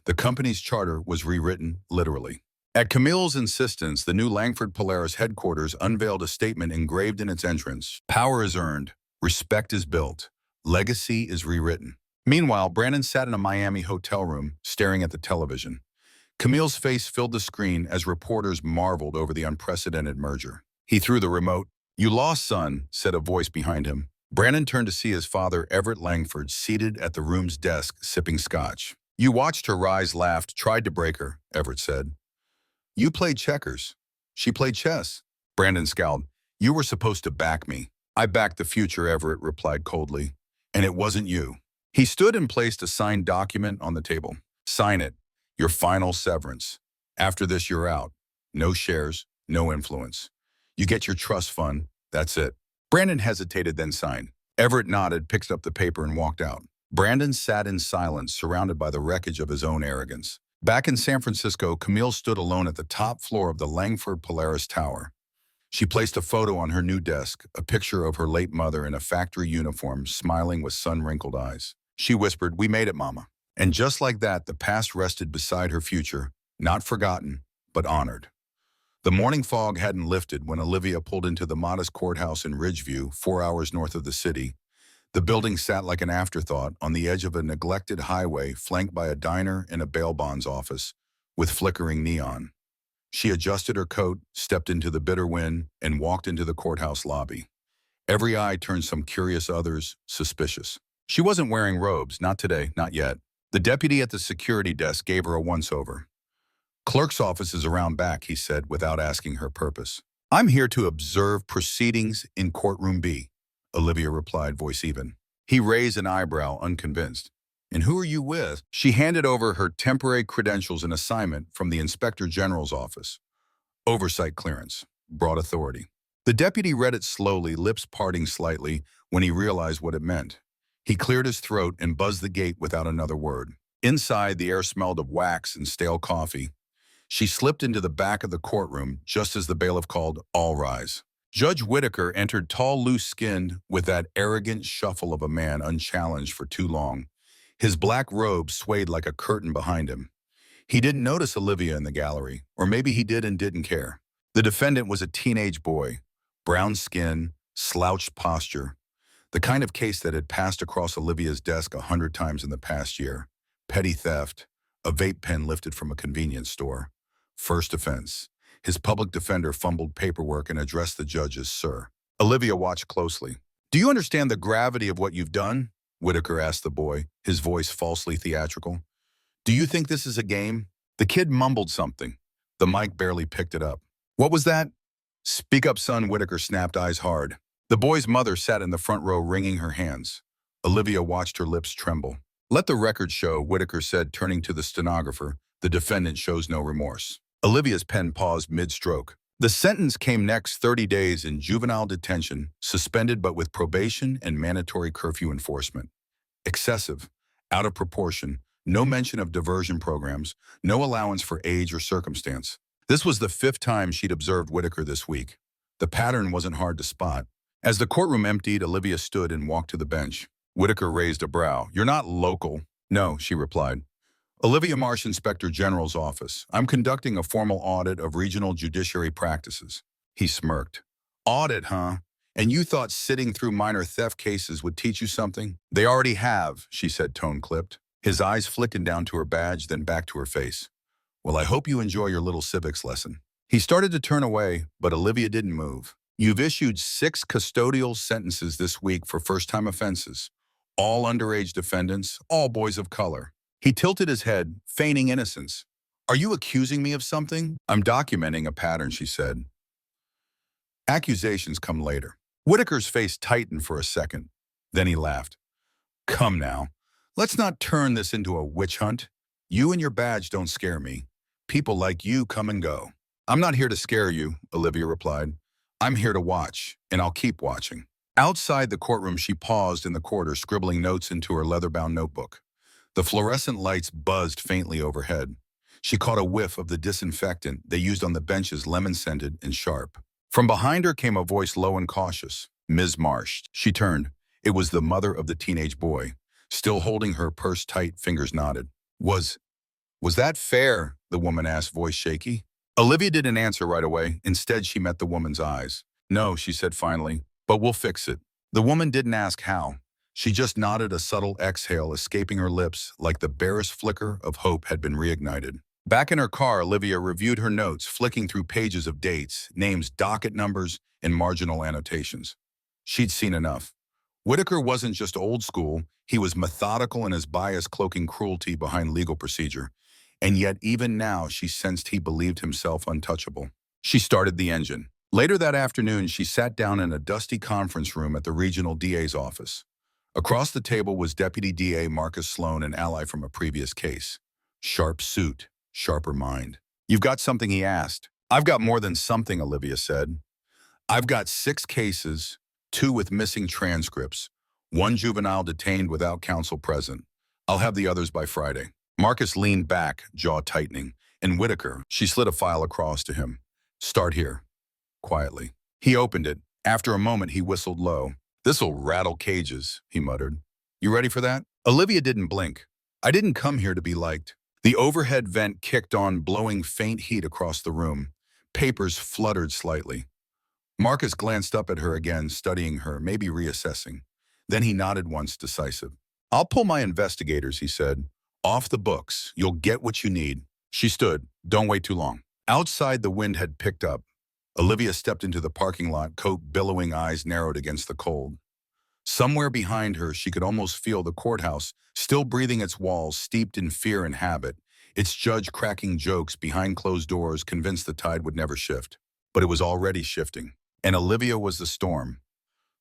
The company's charter was rewritten, literally. At Camille's insistence, the new Langford Polaris headquarters unveiled a statement engraved in its entrance. Power is earned, respect is built, legacy is rewritten. Meanwhile, Brandon sat in a Miami hotel room, staring at the television. Camille's face filled the screen as reporters marveled over the unprecedented merger. He threw the remote. You lost, son, said a voice behind him. Brandon turned to see his father, Everett Langford, seated at the room's desk, sipping scotch. You watched her rise, laughed, tried to break her, Everett said. You played checkers. She played chess. Brandon scowled. You were supposed to back me. I backed the future, Everett replied coldly. And it wasn't you. He stood and placed a signed document on the table. Sign it. Your final severance. After this, you're out. No shares, no influence. You get your trust fund. That's it. Brandon hesitated, then signed. Everett nodded, picked up the paper, and walked out. Brandon sat in silence, surrounded by the wreckage of his own arrogance. Back in San Francisco, Camille stood alone at the top floor of the Langford Polaris Tower. She placed a photo on her new desk, a picture of her late mother in a factory uniform, smiling with sun-wrinkled eyes. She whispered, "We made it, Mama." And just like that, the past rested beside her future, not forgotten, but honored. The morning fog hadn't lifted when Olivia pulled into the modest courthouse in Ridgeview, 4 hours north of the city. The building sat like an afterthought on the edge of a neglected highway flanked by a diner and a bail bonds office with flickering neon. She adjusted her coat, stepped into the bitter wind, and walked into the courthouse lobby. Every eye turned some curious, others suspicious. She wasn't wearing robes, not today, not yet. The deputy at the security desk gave her a once-over. Clerk's office is around back, he said, without asking her purpose. I'm here to observe proceedings in courtroom B, Olivia replied, voice even. He raised an eyebrow, unconvinced. And who are you with? She handed over her temporary credentials and assignment from the Inspector General's office. Oversight clearance, broad authority. The deputy read it slowly, lips parting slightly, when he realized what it meant. He cleared his throat and buzzed the gate without another word. Inside, the air smelled of wax and stale coffee. She slipped into the back of the courtroom just as the bailiff called, "All rise." Judge Whitaker entered, tall, loose-skinned, with that arrogant shuffle of a man unchallenged for too long. His black robe swayed like a curtain behind him. He didn't notice Olivia in the gallery, or maybe he did and didn't care. The defendant was a teenage boy, brown skin, slouched posture, the kind of case that had passed across Olivia's desk 100 times in the past year. Petty theft, a vape pen lifted from a convenience store. First offense. His public defender fumbled paperwork and addressed the judge as Sir. Olivia watched closely. Do you understand the gravity of what you've done? Whitaker asked the boy, his voice falsely theatrical. Do you think this is a game? The kid mumbled something. The mic barely picked it up. What was that? Speak up, son, Whitaker snapped, eyes hard. The boy's mother sat in the front row, wringing her hands. Olivia watched her lips tremble. Let the record show, Whitaker said, turning to the stenographer. The defendant shows no remorse. Olivia's pen paused mid-stroke. The sentence came next: 30 days in juvenile detention, suspended but with probation and mandatory curfew enforcement. Excessive, out of proportion, no mention of diversion programs, no allowance for age or circumstance. This was the 5th time she'd observed Whitaker this week. The pattern wasn't hard to spot. As the courtroom emptied, Olivia stood and walked to the bench. Whitaker raised a brow. "You're not local." "No," she replied. "Olivia Marsh, Inspector General's office. I'm conducting a formal audit of regional judiciary practices." He smirked. "Audit, huh? And you thought sitting through minor theft cases would teach you something?" "They already have," she said, tone-clipped. His eyes flicking down to her badge, then back to her face. "Well, I hope you enjoy your little civics lesson." He started to turn away, but Olivia didn't move. "You've issued 6 custodial sentences this week for first-time offenses. All underage defendants, all boys of color." He tilted his head, feigning innocence. "Are you accusing me of something?" "I'm documenting a pattern," she said. "Accusations come later." Whitaker's face tightened for a second. Then he laughed. "Come now. Let's not turn this into a witch hunt. You and your badge don't scare me. People like you come and go." "I'm not here to scare you," Olivia replied. "I'm here to watch, and I'll keep watching." Outside the courtroom, she paused in the corridor, scribbling notes into her leather-bound notebook. The fluorescent lights buzzed faintly overhead. She caught a whiff of the disinfectant they used on the benches, lemon-scented and sharp. From behind her came a voice low and cautious. "Ms. Marsh." She turned. It was the mother of the teenage boy. Still holding her purse tight, fingers knotted. Was that fair?" the woman asked, voice shaky. Olivia didn't answer right away. Instead, she met the woman's eyes. "No," she said finally, "but we'll fix it." The woman didn't ask how. She just nodded, a subtle exhale escaping her lips like the barest flicker of hope had been reignited. Back in her car, Olivia reviewed her notes, flicking through pages of dates, names, docket numbers, and marginal annotations. She'd seen enough. Whitaker wasn't just old school, he was methodical in his bias, cloaking cruelty behind legal procedure. And yet even now she sensed he believed himself untouchable. She started the engine. Later that afternoon, she sat down in a dusty conference room at the regional DA's office. Across the table was Deputy DA Marcus Sloan, an ally from a previous case. Sharp suit, sharper mind. "You've got something?" he asked. "I've got more than something," Olivia said. "I've got 6 cases, 2 with missing transcripts, 1 juvenile detained without counsel present. I'll have the others by Friday." Marcus leaned back, jaw tightening. "And Whitaker," she slid a file across to him. "Start here." Quietly. He opened it. After a moment, he whistled low. "This'll rattle cages," he muttered. "You ready for that?" Olivia didn't blink. "I didn't come here to be liked." The overhead vent kicked on, blowing faint heat across the room. Papers fluttered slightly. Marcus glanced up at her again, studying her, maybe reassessing. Then he nodded once, decisive. "I'll pull my investigators," he said. "Off the books. You'll get what you need." She stood. "Don't wait too long." Outside, the wind had picked up. Olivia stepped into the parking lot, coat billowing, eyes narrowed against the cold. Somewhere behind her, she could almost feel the courthouse, still breathing its walls, steeped in fear and habit, its judge cracking jokes behind closed doors, convinced the tide would never shift. But it was already shifting. And Olivia was the storm.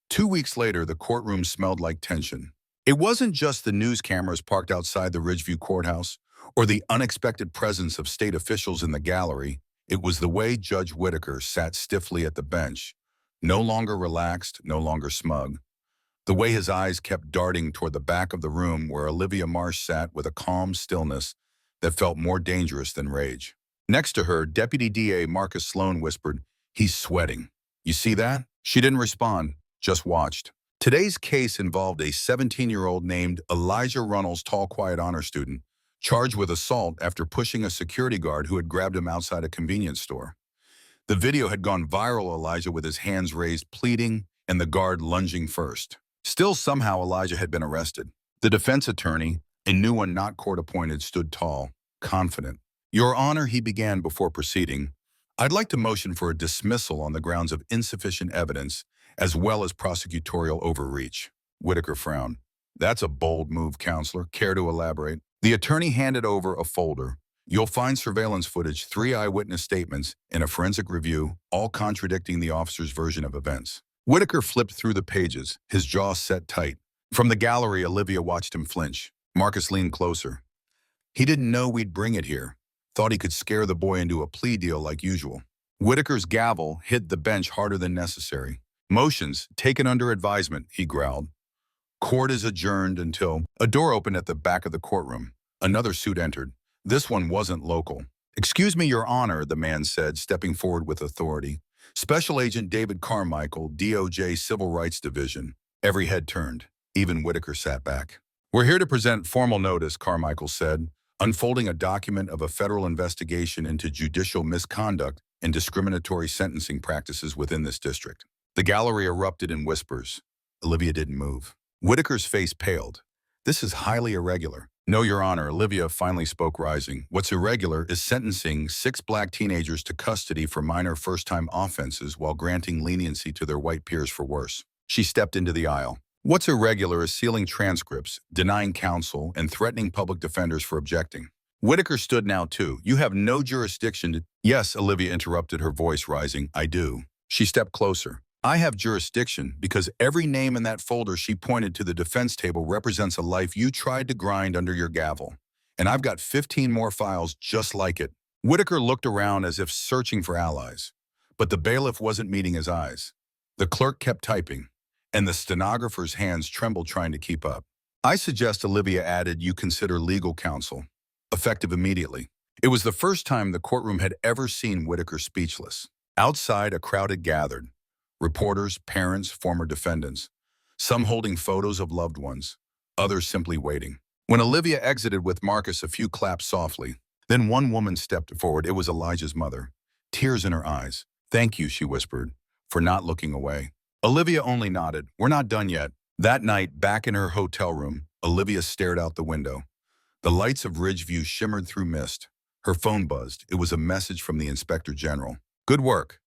2 weeks later, the courtroom smelled like tension. It wasn't just the news cameras parked outside the Ridgeview courthouse or the unexpected presence of state officials in the gallery. It was the way Judge Whitaker sat stiffly at the bench, no longer relaxed, no longer smug. The way his eyes kept darting toward the back of the room where Olivia Marsh sat with a calm stillness that felt more dangerous than rage. Next to her, Deputy DA Marcus Sloan whispered, "He's sweating. You see that?" She didn't respond, just watched. Today's case involved a 17-year-old named Elijah Runnels, tall, quiet honor student, charged with assault after pushing a security guard who had grabbed him outside a convenience store. The video had gone viral, Elijah with his hands raised, pleading, and the guard lunging first. Still, somehow, Elijah had been arrested. The defense attorney, a new one not court-appointed, stood tall, confident. "Your Honor," he began before proceeding, "I'd like to motion for a dismissal on the grounds of insufficient evidence, as well as prosecutorial overreach." Whitaker frowned. "That's a bold move, counselor. Care to elaborate?" The attorney handed over a folder. "You'll find surveillance footage, 3 eyewitness statements, and a forensic review, all contradicting the officer's version of events." Whitaker flipped through the pages, his jaw set tight. From the gallery, Olivia watched him flinch. Marcus leaned closer. "He didn't know we'd bring it here. Thought he could scare the boy into a plea deal like usual." Whitaker's gavel hit the bench harder than necessary. "Motions taken under advisement," he growled. "Court is adjourned until—" A door opened at the back of the courtroom. Another suit entered. This one wasn't local. "Excuse me, Your Honor," the man said, stepping forward with authority. Special Agent David Carmichael, DOJ Civil Rights Division. Every head turned. Even Whitaker sat back. We're here to present formal notice, Carmichael said, unfolding a document of a federal investigation into judicial misconduct and discriminatory sentencing practices within this district. The gallery erupted in whispers. Olivia didn't move. Whitaker's face paled. This is highly irregular. No, Your Honor, Olivia finally spoke, rising. What's irregular is sentencing 6 black teenagers to custody for minor first-time offenses while granting leniency to their white peers for worse. She stepped into the aisle. What's irregular is sealing transcripts, denying counsel, and threatening public defenders for objecting. Whitaker stood now too. You have no jurisdiction to— Yes, Olivia interrupted, her voice rising. I do. She stepped closer. I have jurisdiction because every name in that folder, she pointed to the defense table, represents a life you tried to grind under your gavel. And I've got 15 more files just like it. Whitaker looked around as if searching for allies. But the bailiff wasn't meeting his eyes. The clerk kept typing, and the stenographer's hands trembled trying to keep up. I suggest, Olivia added, you consider legal counsel, effective immediately. It was the first time the courtroom had ever seen Whitaker speechless. Outside, a crowd had gathered. Reporters, parents, former defendants, some holding photos of loved ones, others simply waiting. When Olivia exited with Marcus, a few clapped softly. Then one woman stepped forward. It was Elijah's mother, tears in her eyes. Thank you, she whispered, for not looking away. Olivia only nodded. We're not done yet. That night, back in her hotel room, Olivia stared out the window. The lights of Ridgeview shimmered through mist. Her phone buzzed. It was a message from the Inspector General. Good work.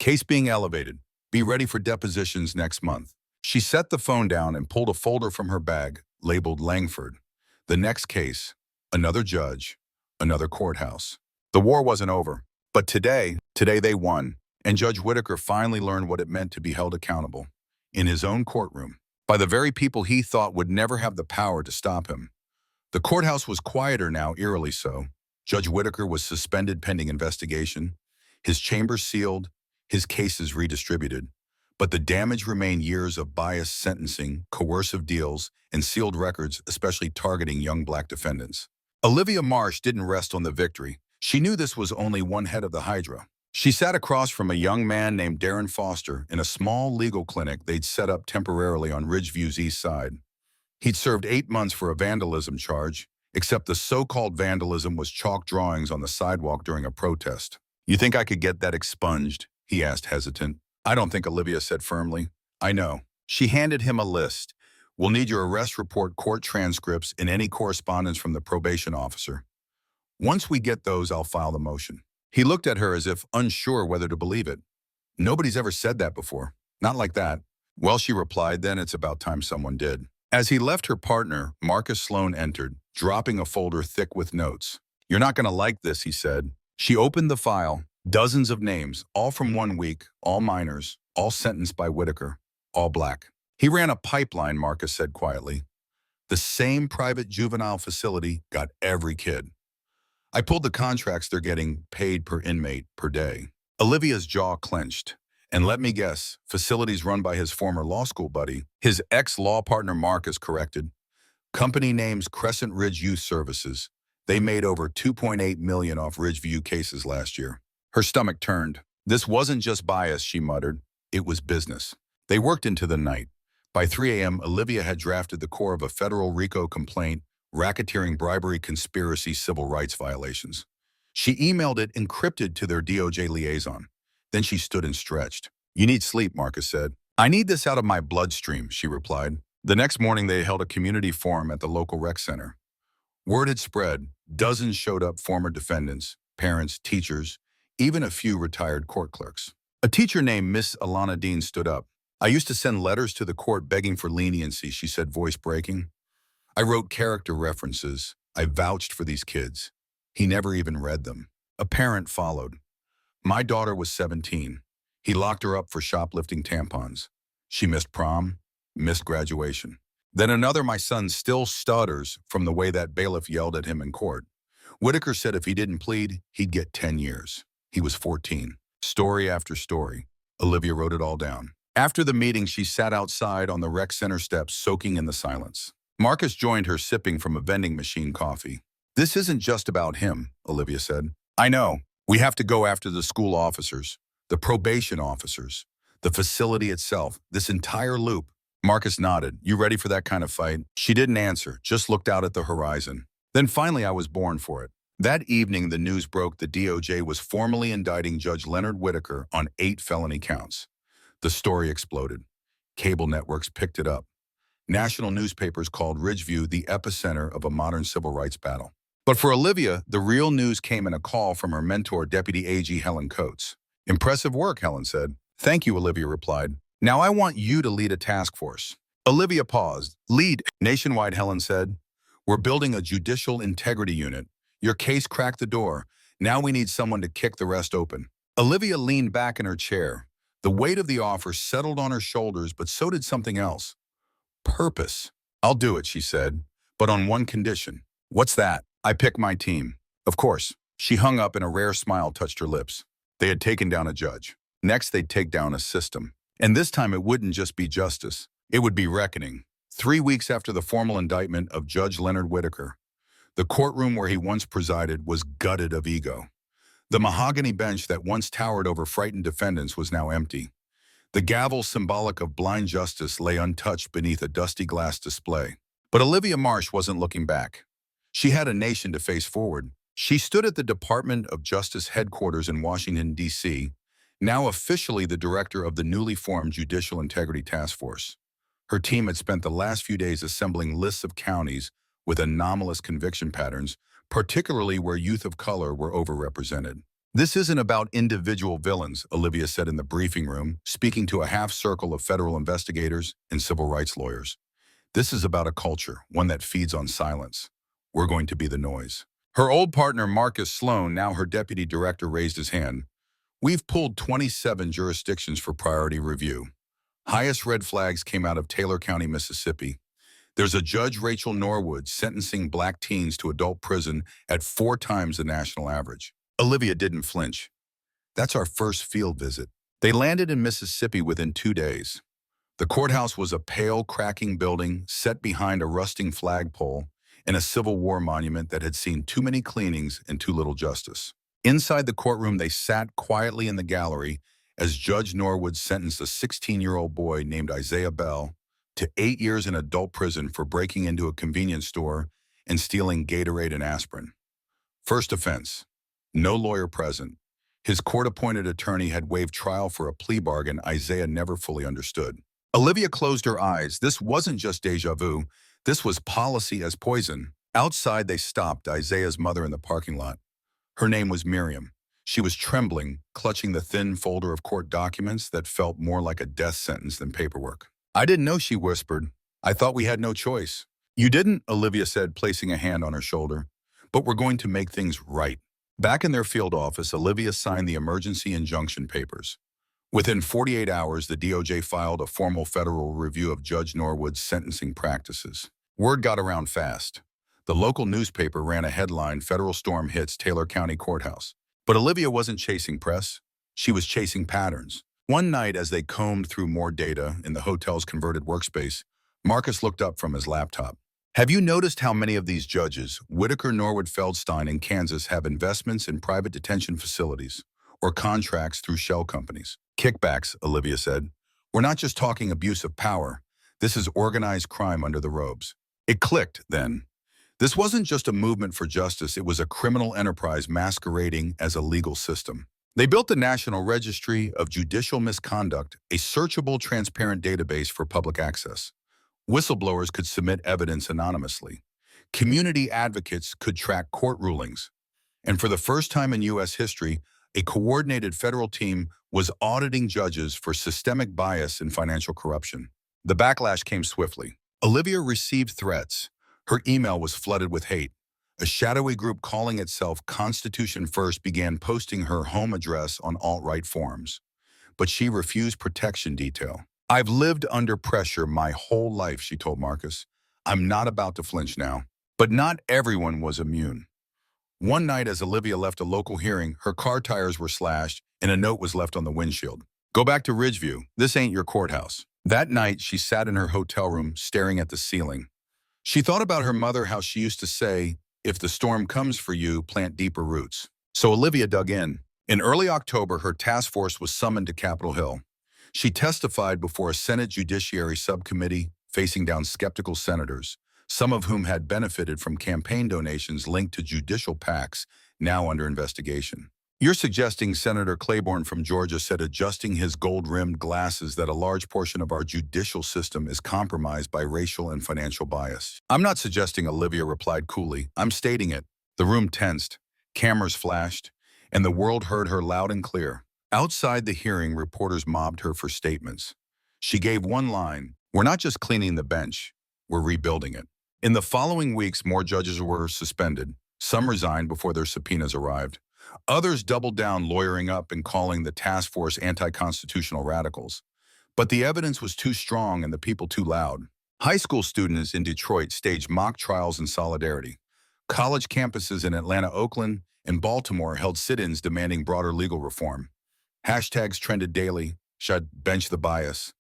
Case being elevated. Be ready for depositions next month. She set the phone down and pulled a folder from her bag, labeled Langford. The next case, another judge, another courthouse. The war wasn't over. But today they won. And Judge Whitaker finally learned what it meant to be held accountable. In his own courtroom, by the very people he thought would never have the power to stop him. The courthouse was quieter now, eerily so. Judge Whitaker was suspended pending investigation, his chambers sealed, his cases redistributed. But the damage remained: years of biased sentencing, coercive deals, and sealed records, especially targeting young black defendants. Olivia Marsh didn't rest on the victory. She knew this was only one head of the Hydra. She sat across from a young man named Darren Foster in a small legal clinic they'd set up temporarily on Ridgeview's east side. He'd served 8 months for a vandalism charge, except the so-called vandalism was chalk drawings on the sidewalk during a protest. You think I could get that expunged? He asked, hesitant. I don't think, Olivia said firmly. I know. She handed him a list. We'll need your arrest report, court transcripts, and any correspondence from the probation officer. Once we get those, I'll file the motion. He looked at her as if unsure whether to believe it. Nobody's ever said that before. Not like that. Well, she replied, then it's about time someone did. As he left, her partner, Marcus Sloan, entered, dropping a folder thick with notes. You're not going to like this, he said. She opened the file. Dozens of names, all from 1 week, all minors, all sentenced by Whitaker, all black. He ran a pipeline, Marcus said quietly. The same private juvenile facility got every kid. I pulled the contracts. They're getting paid per inmate per day. Olivia's jaw clenched. And let me guess, facilities run by his former law school buddy, his ex-law partner Marcus corrected. Company names Crescent Ridge Youth Services. They made over $2.8 million off Ridgeview cases last year. Her stomach turned. This wasn't just bias, she muttered. It was business. They worked into the night. By 3 a.m., Olivia had drafted the core of a federal RICO complaint, racketeering, bribery, conspiracy, civil rights violations. She emailed it encrypted to their DOJ liaison. Then she stood and stretched. You need sleep, Marcus said. I need this out of my bloodstream, she replied. The next morning, they held a community forum at the local rec center. Word had spread. Dozens showed up, former defendants, parents, teachers, even a few retired court clerks. A teacher named Miss Alana Dean stood up. I used to send letters to the court begging for leniency, she said, voice breaking. I wrote character references. I vouched for these kids. He never even read them. A parent followed. My daughter was 17. He locked her up for shoplifting tampons. She missed prom, missed graduation. Then another, my son still stutters from the way that bailiff yelled at him in court. Whitaker said if he didn't plead, he'd get 10 years. He was 14. Story after story. Olivia wrote it all down. After the meeting, she sat outside on the rec center steps, soaking in the silence. Marcus joined her, sipping from a vending machine coffee. This isn't just about him, Olivia said. I know. We have to go after the school officers. The probation officers, the facility itself, this entire loop. Marcus nodded. You ready for that kind of fight? She didn't answer, just looked out at the horizon. Then finally I was born for it. That evening, the news broke the DOJ was formally indicting Judge Leonard Whitaker on 8 felony counts. The story exploded. Cable networks picked it up. National newspapers called Ridgeview the epicenter of a modern civil rights battle. But for Olivia, the real news came in a call from her mentor, Deputy AG Helen Coates. Impressive work, Helen said. Thank you, Olivia replied. Now I want you to lead a task force. Olivia paused. Lead. Nationwide, Helen said. We're building a judicial integrity unit. Your case cracked the door. Now we need someone to kick the rest open. Olivia leaned back in her chair. The weight of the offer settled on her shoulders, but so did something else. Purpose. I'll do it, she said, but on one condition. What's that? I pick my team. Of course. She hung up and a rare smile touched her lips. They had taken down a judge. Next, they'd take down a system. And this time it wouldn't just be justice. It would be reckoning. 3 weeks after the formal indictment of Judge Leonard Whitaker, the courtroom where he once presided was gutted of ego. The mahogany bench that once towered over frightened defendants was now empty. The gavel symbolic of blind justice lay untouched beneath a dusty glass display. But Olivia Marsh wasn't looking back. She had a nation to face forward. She stood at the Department of Justice headquarters in Washington, D.C., now officially the director of the newly formed Judicial Integrity Task Force. Her team had spent the last few days assembling lists of counties with anomalous conviction patterns, particularly where youth of color were overrepresented. This isn't about individual villains, Olivia said in the briefing room, speaking to a half circle of federal investigators and civil rights lawyers. This is about a culture, one that feeds on silence. We're going to be the noise. Her old partner, Marcus Sloan, now her deputy director, raised his hand. We've pulled 27 jurisdictions for priority review. Highest red flags came out of Taylor County, Mississippi. There's a Judge Rachel Norwood sentencing black teens to adult prison at 4 times the national average. Olivia didn't flinch. That's our first field visit. They landed in Mississippi within 2 days. The courthouse was a pale, cracking building set behind a rusting flagpole and a Civil War monument that had seen too many cleanings and too little justice. Inside the courtroom, they sat quietly in the gallery as Judge Norwood sentenced a 16-year-old boy named Isaiah Bell to 8 years in adult prison for breaking into a convenience store and stealing Gatorade and aspirin. First offense, no lawyer present. His court-appointed attorney had waived trial for a plea bargain Isaiah never fully understood. Olivia closed her eyes. This wasn't just deja vu. This was policy as poison. Outside, they stopped Isaiah's mother in the parking lot. Her name was Miriam. She was trembling, clutching the thin folder of court documents that felt more like a death sentence than paperwork. I didn't know, she whispered. I thought we had no choice. You didn't, Olivia said, placing a hand on her shoulder. But we're going to make things right. Back in their field office, Olivia signed the emergency injunction papers. Within 48 hours, the DOJ filed a formal federal review of Judge Norwood's sentencing practices. Word got around fast. The local newspaper ran a headline, Federal Storm Hits Taylor County Courthouse. But Olivia wasn't chasing press. She was chasing patterns. One night, as they combed through more data in the hotel's converted workspace, Marcus looked up from his laptop. Have you noticed how many of these judges, Whitaker, Norwood, Feldstein, and Kansas, have investments in private detention facilities or contracts through shell companies? Kickbacks, Olivia said. We're not just talking abuse of power. This is organized crime under the robes. It clicked then. This wasn't just a movement for justice, it was a criminal enterprise masquerading as a legal system. They built the National Registry of Judicial Misconduct, a searchable, transparent database for public access. Whistleblowers could submit evidence anonymously. Community advocates could track court rulings. And for the first time in U.S. history, a coordinated federal team was auditing judges for systemic bias and financial corruption. The backlash came swiftly. Olivia received threats. Her email was flooded with hate. A shadowy group calling itself Constitution First began posting her home address on alt-right forums. But she refused protection detail. I've lived under pressure my whole life, she told Marcus. I'm not about to flinch now. But not everyone was immune. One night as Olivia left a local hearing, her car tires were slashed and a note was left on the windshield. Go back to Ridgeview. This ain't your courthouse. That night, she sat in her hotel room staring at the ceiling. She thought about her mother, how she used to say, if the storm comes for you, plant deeper roots. So Olivia dug in. In early October, her task force was summoned to Capitol Hill. She testified before a Senate Judiciary Subcommittee facing down skeptical senators, some of whom had benefited from campaign donations linked to judicial PACs now under investigation. You're suggesting Senator Claiborne from Georgia said adjusting his gold-rimmed glasses that a large portion of our judicial system is compromised by racial and financial bias. I'm not suggesting, Olivia replied coolly. I'm stating it. The room tensed, cameras flashed, and the world heard her loud and clear. Outside the hearing, reporters mobbed her for statements. She gave one line, "We're not just cleaning the bench, we're rebuilding it." In the following weeks, more judges were suspended. Some resigned before their subpoenas arrived. Others doubled down, lawyering up and calling the task force anti-constitutional radicals. But the evidence was too strong and the people too loud. High school students in Detroit staged mock trials in solidarity. College campuses in Atlanta, Oakland, and Baltimore held sit-ins demanding broader legal reform. Hashtags trended daily. Should bench the bias.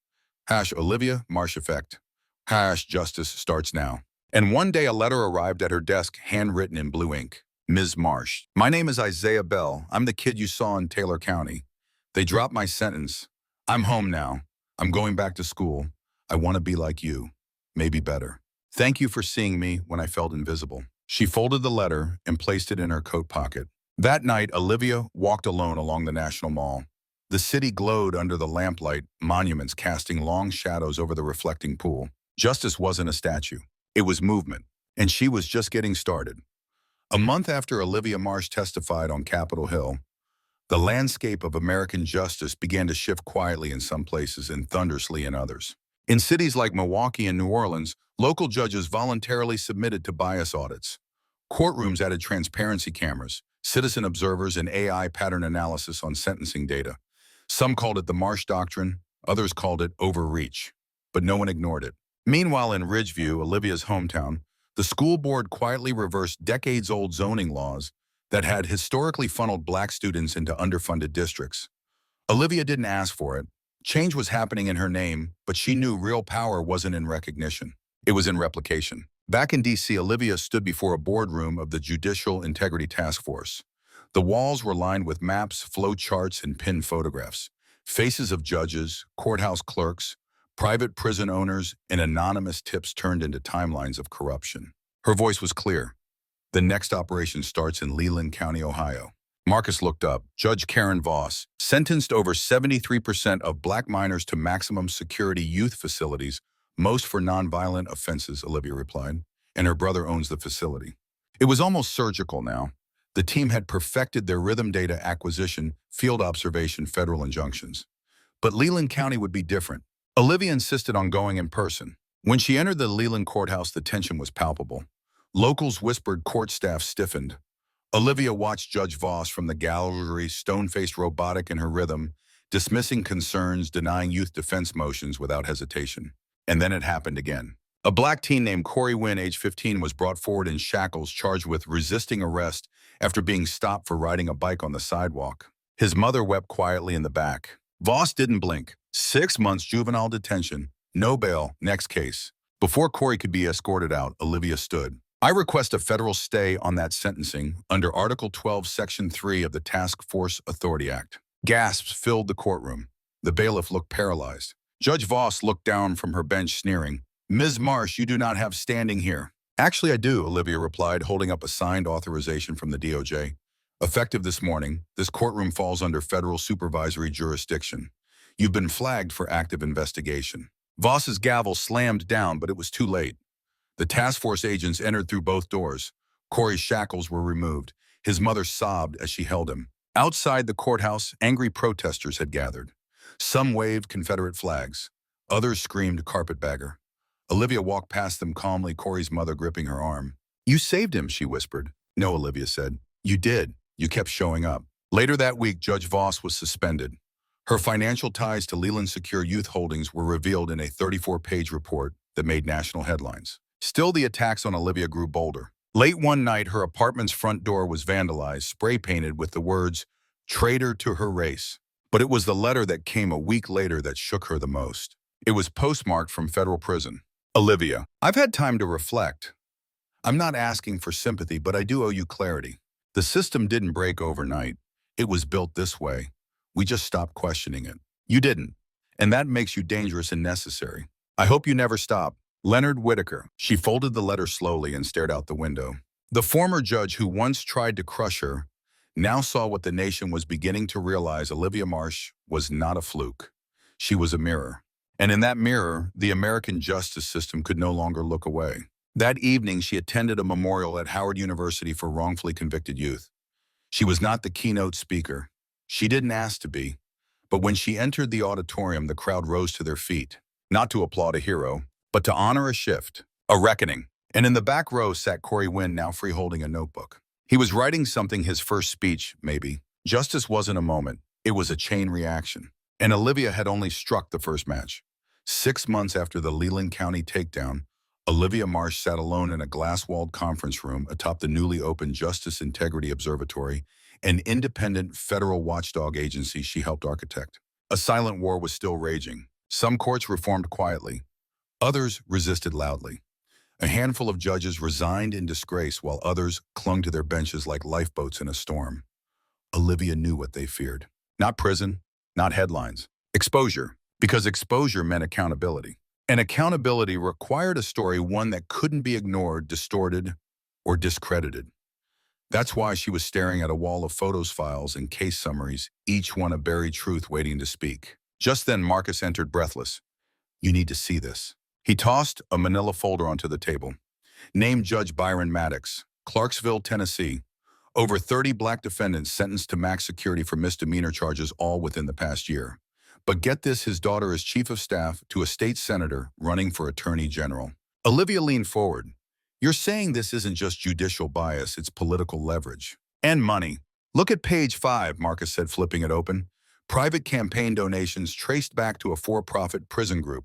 #Olivia Marsh effect. #justice starts now. And one day a letter arrived at her desk, handwritten in blue ink. Ms. Marsh, my name is Isaiah Bell. I'm the kid you saw in Taylor County. They dropped my sentence. I'm home now. I'm going back to school. I want to be like you. Maybe better. Thank you for seeing me when I felt invisible. She folded the letter and placed it in her coat pocket. That night, Olivia walked alone along the National Mall. The city glowed under the lamplight, monuments casting long shadows over the reflecting pool. Justice wasn't a statue. It was movement, and she was just getting started. A month after Olivia Marsh testified on Capitol Hill, the landscape of American justice began to shift quietly in some places and thunderously in others. In cities like Milwaukee and New Orleans, local judges voluntarily submitted to bias audits. Courtrooms added transparency cameras, citizen observers, and AI pattern analysis on sentencing data. Some called it the Marsh Doctrine, others called it overreach, but no one ignored it. Meanwhile, in Ridgeview, Olivia's hometown, the school board quietly reversed decades-old zoning laws that had historically funneled black students into underfunded districts. Olivia didn't ask for it. Change was happening in her name, but she knew real power wasn't in recognition. It was in replication. Back in D.C., Olivia stood before a boardroom of the Judicial Integrity Task Force. The walls were lined with maps, flow charts, and pinned photographs. Faces of judges, courthouse clerks, private prison owners, and anonymous tips turned into timelines of corruption. Her voice was clear. The next operation starts in Leland County, Ohio. Marcus looked up. Judge Karen Voss sentenced over 73% of black minors to maximum security youth facilities, most for nonviolent offenses, Olivia replied, and her brother owns the facility. It was almost surgical now. The team had perfected their rhythm data acquisition, field observation, federal injunctions. But Leland County would be different. Olivia insisted on going in person. When she entered the Leland courthouse, the tension was palpable. Locals whispered, court staff stiffened. Olivia watched Judge Voss from the gallery, stone-faced, robotic in her rhythm, dismissing concerns, denying youth defense motions without hesitation. And then it happened again. A black teen named Corey Wynn, age 15, was brought forward in shackles, charged with resisting arrest after being stopped for riding a bike on the sidewalk. His mother wept quietly in the back. Voss didn't blink. 6 months juvenile detention, no bail, next case. Before Corey could be escorted out, Olivia stood. I request a federal stay on that sentencing under Article 12, Section 3 of the Task Force Authority Act. Gasps filled the courtroom. The bailiff looked paralyzed. Judge Voss looked down from her bench, sneering. Ms. Marsh, you do not have standing here. Actually, I do, Olivia replied, holding up a signed authorization from the DOJ. Effective this morning, this courtroom falls under federal supervisory jurisdiction. You've been flagged for active investigation. Voss's gavel slammed down, but it was too late. The task force agents entered through both doors. Corey's shackles were removed. His mother sobbed as she held him. Outside the courthouse, angry protesters had gathered. Some waved Confederate flags. Others screamed carpetbagger. Olivia walked past them calmly, Corey's mother gripping her arm. You saved him, she whispered. No, Olivia said. You did. You kept showing up. Later that week, Judge Voss was suspended. Her financial ties to Leland Secure Youth Holdings were revealed in a 34-page report that made national headlines. Still, the attacks on Olivia grew bolder. Late one night, her apartment's front door was vandalized, spray-painted with the words, "Traitor to her race." But it was the letter that came a week later that shook her the most. It was postmarked from federal prison. Olivia, I've had time to reflect. I'm not asking for sympathy, but I do owe you clarity. The system didn't break overnight. It was built this way. We just stopped questioning it. You didn't. And that makes you dangerous and necessary. I hope you never stop. Leonard Whitaker. She folded the letter slowly and stared out the window. The former judge who once tried to crush her now saw what the nation was beginning to realize: Olivia Marsh was not a fluke. She was a mirror. And in that mirror, the American justice system could no longer look away. That evening, she attended a memorial at Howard University for wrongfully convicted youth. She was not the keynote speaker. She didn't ask to be. But when she entered the auditorium, the crowd rose to their feet, not to applaud a hero, but to honor a shift, a reckoning. And in the back row sat Corey Wynn, now free holding a notebook. He was writing something, his first speech, maybe. Justice wasn't a moment. It was a chain reaction. And Olivia had only struck the first match. 6 months after the Leland County takedown, Olivia Marsh sat alone in a glass-walled conference room atop the newly opened Justice Integrity Observatory, an independent federal watchdog agency she helped architect. A silent war was still raging. Some courts reformed quietly. Others resisted loudly. A handful of judges resigned in disgrace while others clung to their benches like lifeboats in a storm. Olivia knew what they feared. Not prison, not headlines. Exposure. Because exposure meant accountability. And accountability required a story, one that couldn't be ignored, distorted, or discredited. That's why she was staring at a wall of photos, files, and case summaries, each one a buried truth waiting to speak. Just then, Marcus entered, breathless. You need to see this. He tossed a manila folder onto the table. Named Judge Byron Maddox, Clarksville, Tennessee. Over 30 black defendants sentenced to max security for misdemeanor charges, all within the past year. But get this, his daughter is chief of staff to a state senator running for attorney general. Olivia leaned forward. You're saying this isn't just judicial bias, it's political leverage. And money. Look at page 5, Marcus said, flipping it open. Private campaign donations traced back to a for-profit prison group,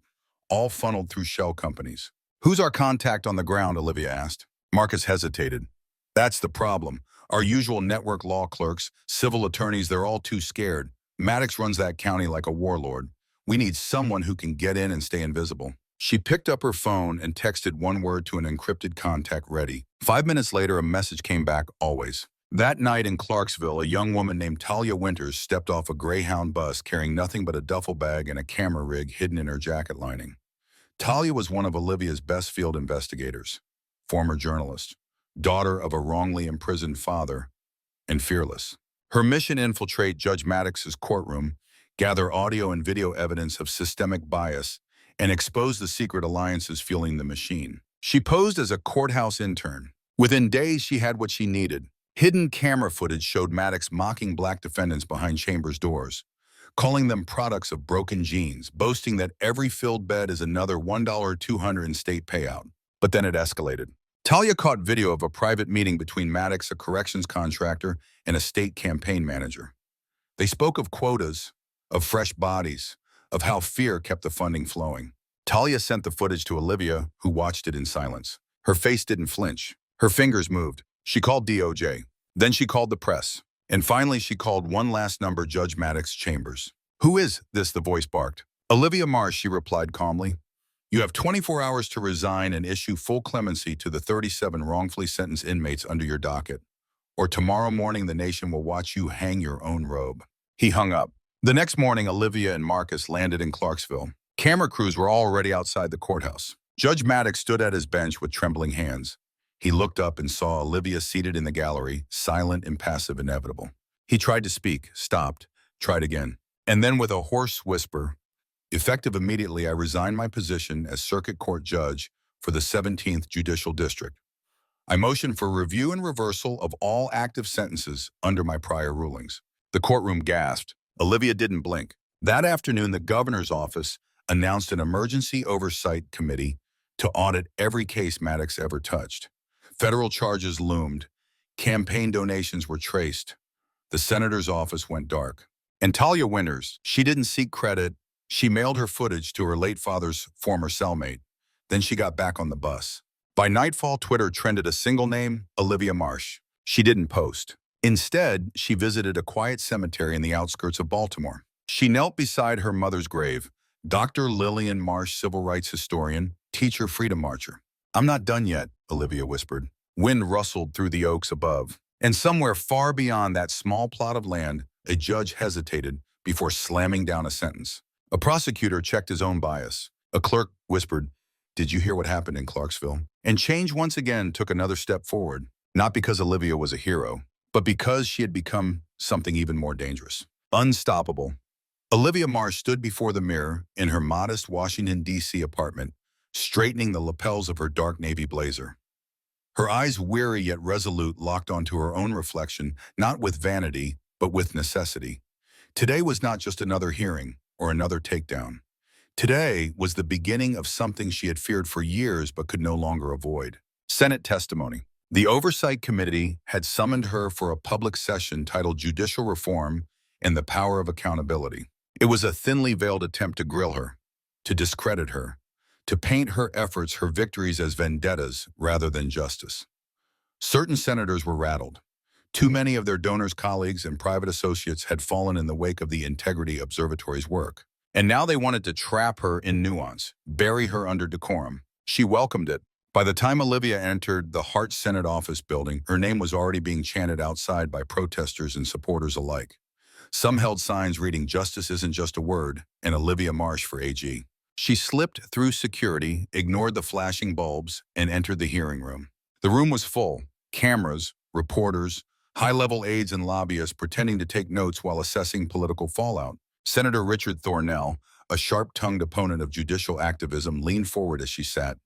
all funneled through shell companies. Who's our contact on the ground, Olivia asked. Marcus hesitated. That's the problem. Our usual network law clerks, civil attorneys, they're all too scared. Maddox runs that county like a warlord. We need someone who can get in and stay invisible. She picked up her phone and texted one word to an encrypted contact, ready. 5 minutes later, a message came back, always. That night in Clarksville, a young woman named Talia Winters stepped off a Greyhound bus carrying nothing but a duffel bag and a camera rig hidden in her jacket lining. Talia was one of Olivia's best field investigators, former journalist, daughter of a wrongly imprisoned father, and fearless. Her mission: infiltrate Judge Maddox's courtroom, gather audio and video evidence of systemic bias, and expose the secret alliances fueling the machine. She posed as a courthouse intern. Within days, she had what she needed. Hidden camera footage showed Maddox mocking black defendants behind chambers' doors, calling them products of broken genes, boasting that every filled bed is another $1.200 in state payout. But then it escalated. Talia caught video of a private meeting between Maddox, a corrections contractor, and a state campaign manager. They spoke of quotas, of fresh bodies, of how fear kept the funding flowing. Talia sent the footage to Olivia, who watched it in silence. Her face didn't flinch. Her fingers moved. She called DOJ. Then she called the press. And finally, she called one last number, Judge Maddox chambers. Who is this? The voice barked. Olivia Marsh, she replied calmly. You have 24 hours to resign and issue full clemency to the 37 wrongfully sentenced inmates under your docket. Or tomorrow morning, the nation will watch you hang your own robe. He hung up. The next morning, Olivia and Marcus landed in Clarksville. Camera crews were already outside the courthouse. Judge Maddox stood at his bench with trembling hands. He looked up and saw Olivia seated in the gallery, silent, impassive, inevitable. He tried to speak, stopped, tried again. And then with a hoarse whisper, effective immediately, I resign my position as Circuit Court Judge for the 17th Judicial District. I motion for review and reversal of all active sentences under my prior rulings. The courtroom gasped. Olivia didn't blink. That afternoon, the governor's office announced an emergency oversight committee to audit every case Maddox ever touched. Federal charges loomed. Campaign donations were traced. The senator's office went dark. And Talia Winters, she didn't seek credit. She mailed her footage to her late father's former cellmate. Then she got back on the bus. By nightfall, Twitter trended a single name, Olivia Marsh. She didn't post. Instead, she visited a quiet cemetery in the outskirts of Baltimore. She knelt beside her mother's grave, Dr. Lillian Marsh, civil rights historian, teacher, freedom marcher. I'm not done yet, Olivia whispered. Wind rustled through the oaks above. And somewhere far beyond that small plot of land, a judge hesitated before slamming down a sentence. A prosecutor checked his own bias. A clerk whispered, "Did you hear what happened in Clarksville?" And change once again took another step forward, not because Olivia was a hero, but because she had become something even more dangerous. Unstoppable. Olivia Marsh stood before the mirror in her modest Washington, D.C. apartment, straightening the lapels of her dark navy blazer. Her eyes, weary yet resolute, locked onto her own reflection, not with vanity, but with necessity. Today was not just another hearing or another takedown. Today was the beginning of something she had feared for years but could no longer avoid. Senate testimony. The Oversight Committee had summoned her for a public session titled Judicial Reform and the Power of Accountability. It was a thinly veiled attempt to grill her, to discredit her, to paint her efforts, her victories as vendettas rather than justice. Certain senators were rattled. Too many of their donors' colleagues and private associates had fallen in the wake of the Integrity Observatory's work. And now they wanted to trap her in nuance, bury her under decorum. She welcomed it. By the time Olivia entered the Hart Senate office building, her name was already being chanted outside by protesters and supporters alike. Some held signs reading, "Justice isn't just a word," and "Olivia Marsh for AG." She slipped through security, ignored the flashing bulbs, and entered the hearing room. The room was full. Cameras, reporters, high-level aides and lobbyists pretending to take notes while assessing political fallout. Senator Richard Thornell, a sharp-tongued opponent of judicial activism, leaned forward as she sat.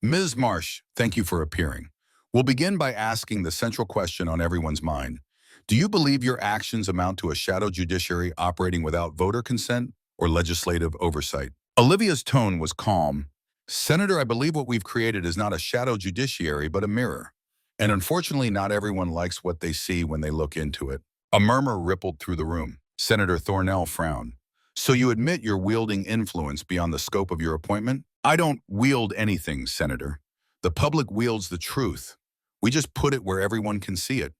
"Ms. Marsh, thank you for appearing. We'll begin by asking the central question on everyone's mind. Do you believe your actions amount to a shadow judiciary operating without voter consent or legislative oversight?" Olivia's tone was calm. "Senator, I believe what we've created is not a shadow judiciary, but a mirror. And unfortunately, not everyone likes what they see when they look into it." A murmur rippled through the room. Senator Thornell frowned. "So you admit you're wielding influence beyond the scope of your appointment?" "I don't wield anything, Senator. The public wields the truth. We just put it where everyone can see it.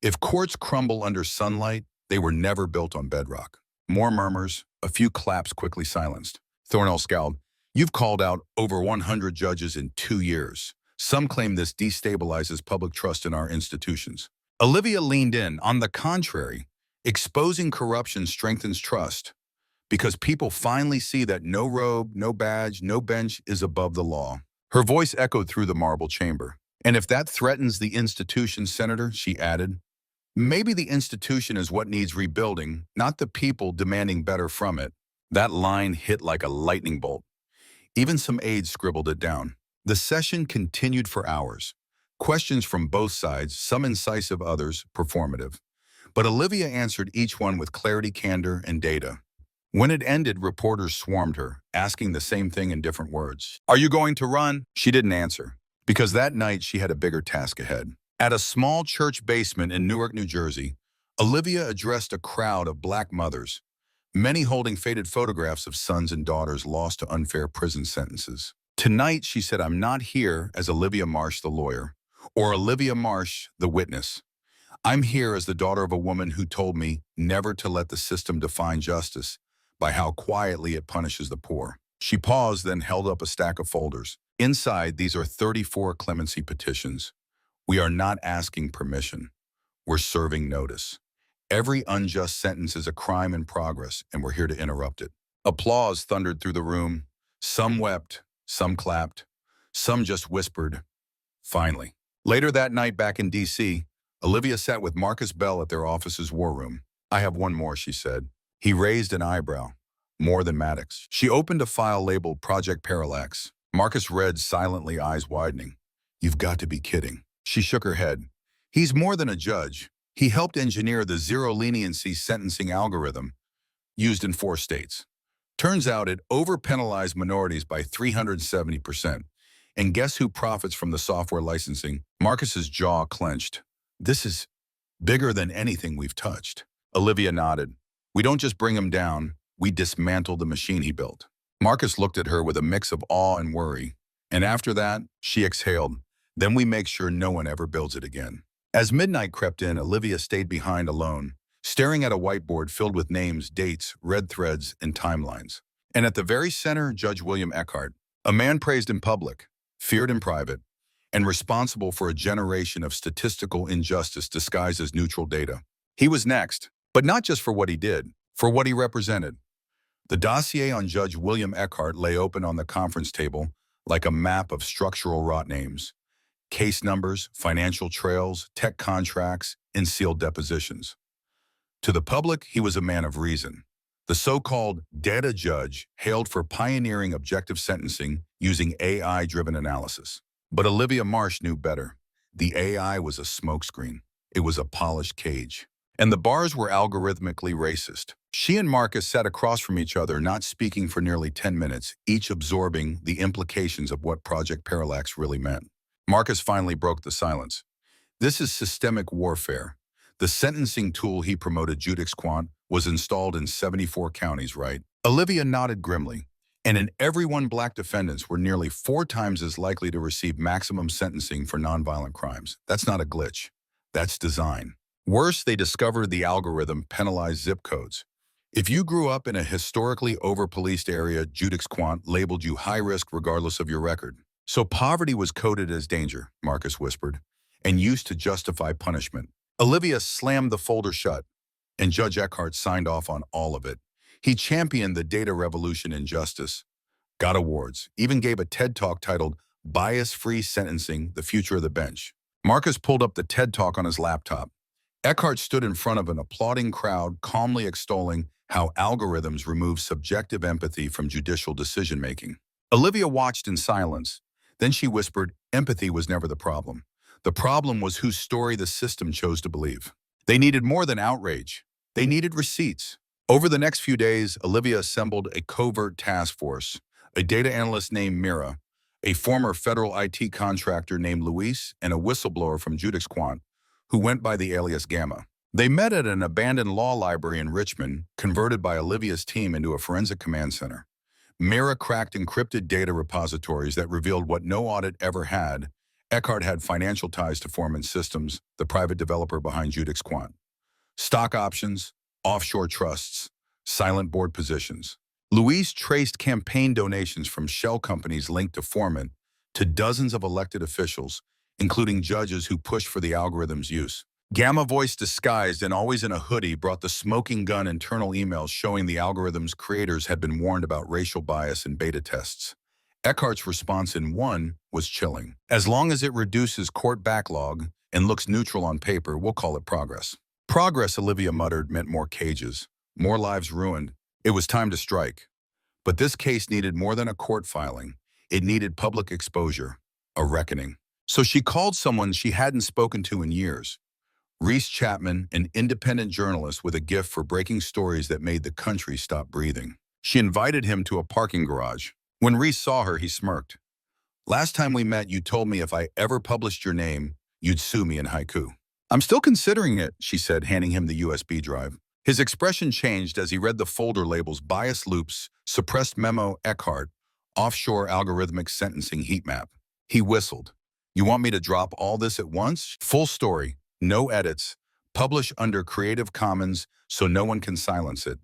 If courts crumble under sunlight, they were never built on bedrock." More murmurs, a few claps quickly silenced. Thornell scowled. "You've called out over 100 judges in 2 years. Some claim this destabilizes public trust in our institutions." Olivia leaned in. "On the contrary, exposing corruption strengthens trust because people finally see that no robe, no badge, no bench is above the law." Her voice echoed through the marble chamber. "And if that threatens the institution, Senator," she added, "maybe the institution is what needs rebuilding, not the people demanding better from it." That line hit like a lightning bolt. Even some aides scribbled it down. The session continued for hours. Questions from both sides, some incisive, others performative. But Olivia answered each one with clarity, candor, and data. When it ended, reporters swarmed her, asking the same thing in different words. "Are you going to run?" She didn't answer, because that night she had a bigger task ahead. At a small church basement in Newark, New Jersey, Olivia addressed a crowd of Black mothers, many holding faded photographs of sons and daughters lost to unfair prison sentences. "Tonight," she said, "I'm not here as Olivia Marsh, the lawyer, or Olivia Marsh, the witness. I'm here as the daughter of a woman who told me never to let the system define justice by how quietly it punishes the poor." She paused, then held up a stack of folders. "Inside, these are 34 clemency petitions. We are not asking permission. We're serving notice. Every unjust sentence is a crime in progress, and we're here to interrupt it." Applause thundered through the room. Some wept, some clapped, some just whispered, "Finally." Later that night back in D.C., Olivia sat with Marcus Bell at their office's war room. "I have one more," she said. He raised an eyebrow. "More than Maddox." She opened a file labeled Project Parallax. Marcus read silently, eyes widening. "You've got to be kidding." She shook her head. "He's more than a judge. He helped engineer the zero-leniency sentencing algorithm used in 4 states. Turns out it over-penalized minorities by 370%. And guess who profits from the software licensing?" Marcus's jaw clenched. "This is bigger than anything we've touched." Olivia nodded. "We don't just bring him down, we dismantle the machine he built." Marcus looked at her with a mix of awe and worry. "And after that," she exhaled, "then we make sure no one ever builds it again." As midnight crept in, Olivia stayed behind alone, staring at a whiteboard filled with names, dates, red threads, and timelines. And at the very center, Judge William Eckhart, a man praised in public, feared in private, and responsible for a generation of statistical injustice disguised as neutral data. He was next, but not just for what he did, for what he represented. The dossier on Judge William Eckhart lay open on the conference table like a map of structural rot names, case numbers, financial trails, tech contracts, and sealed depositions. To the public, he was a man of reason. The so-called data judge hailed for pioneering objective sentencing using AI-driven analysis. But Olivia Marsh knew better. The AI was a smokescreen. It was a polished cage. And the bars were algorithmically racist. She and Marcus sat across from each other, not speaking for nearly 10 minutes, each absorbing the implications of what Project Parallax really meant. Marcus finally broke the silence. This is systemic warfare. The sentencing tool he promoted, Judix Quant, was installed in 74 counties, right? Olivia nodded grimly. And in every one, black defendants were nearly 4 times as likely to receive maximum sentencing for nonviolent crimes. That's not a glitch. That's design. Worse, they discovered the algorithm penalized zip codes. If you grew up in a historically over-policed area, Judix Quant labeled you high risk regardless of your record. So poverty was coded as danger, Marcus whispered, and used to justify punishment. Olivia slammed the folder shut, and Judge Eckhart signed off on all of it. He championed the data revolution in justice, got awards, even gave a TED Talk titled Bias-Free Sentencing, the Future of the Bench. Marcus pulled up the TED Talk on his laptop. Eckhart stood in front of an applauding crowd, calmly extolling how algorithms remove subjective empathy from judicial decision-making. Olivia watched in silence. Then she whispered, empathy was never the problem. The problem was whose story the system chose to believe. They needed more than outrage. They needed receipts. Over the next few days, Olivia assembled a covert task force, a data analyst named Mira, a former federal IT contractor named Luis, and a whistleblower from Judix Quant, who went by the alias Gamma. They met at an abandoned law library in Richmond, converted by Olivia's team into a forensic command center. Mira cracked encrypted data repositories that revealed what no audit ever had. Eckhart had financial ties to Foreman Systems, the private developer behind Judix Quant. Stock options, offshore trusts, silent board positions. Luis traced campaign donations from shell companies linked to Foreman to dozens of elected officials, including judges who pushed for the algorithm's use. Gamma, voice disguised and always in a hoodie, brought the smoking gun internal emails showing the algorithm's creators had been warned about racial bias in beta tests. Eckhart's response in one was chilling. As long as it reduces court backlog and looks neutral on paper, we'll call it progress. Progress, Olivia muttered, meant more cages, more lives ruined. It was time to strike. But this case needed more than a court filing. It needed public exposure, a reckoning. So she called someone she hadn't spoken to in years. Reese Chapman, an independent journalist with a gift for breaking stories that made the country stop breathing. She invited him to a parking garage. When Reese saw her, he smirked. Last time we met, you told me if I ever published your name, you'd sue me in haiku. I'm still considering it, she said, handing him the USB drive. His expression changed as he read the folder labels: bias loops, suppressed memo, Eckhart, offshore algorithmic sentencing heat map. He whistled. You want me to drop all this at once? Full story, no edits, publish under Creative Commons so no one can silence it,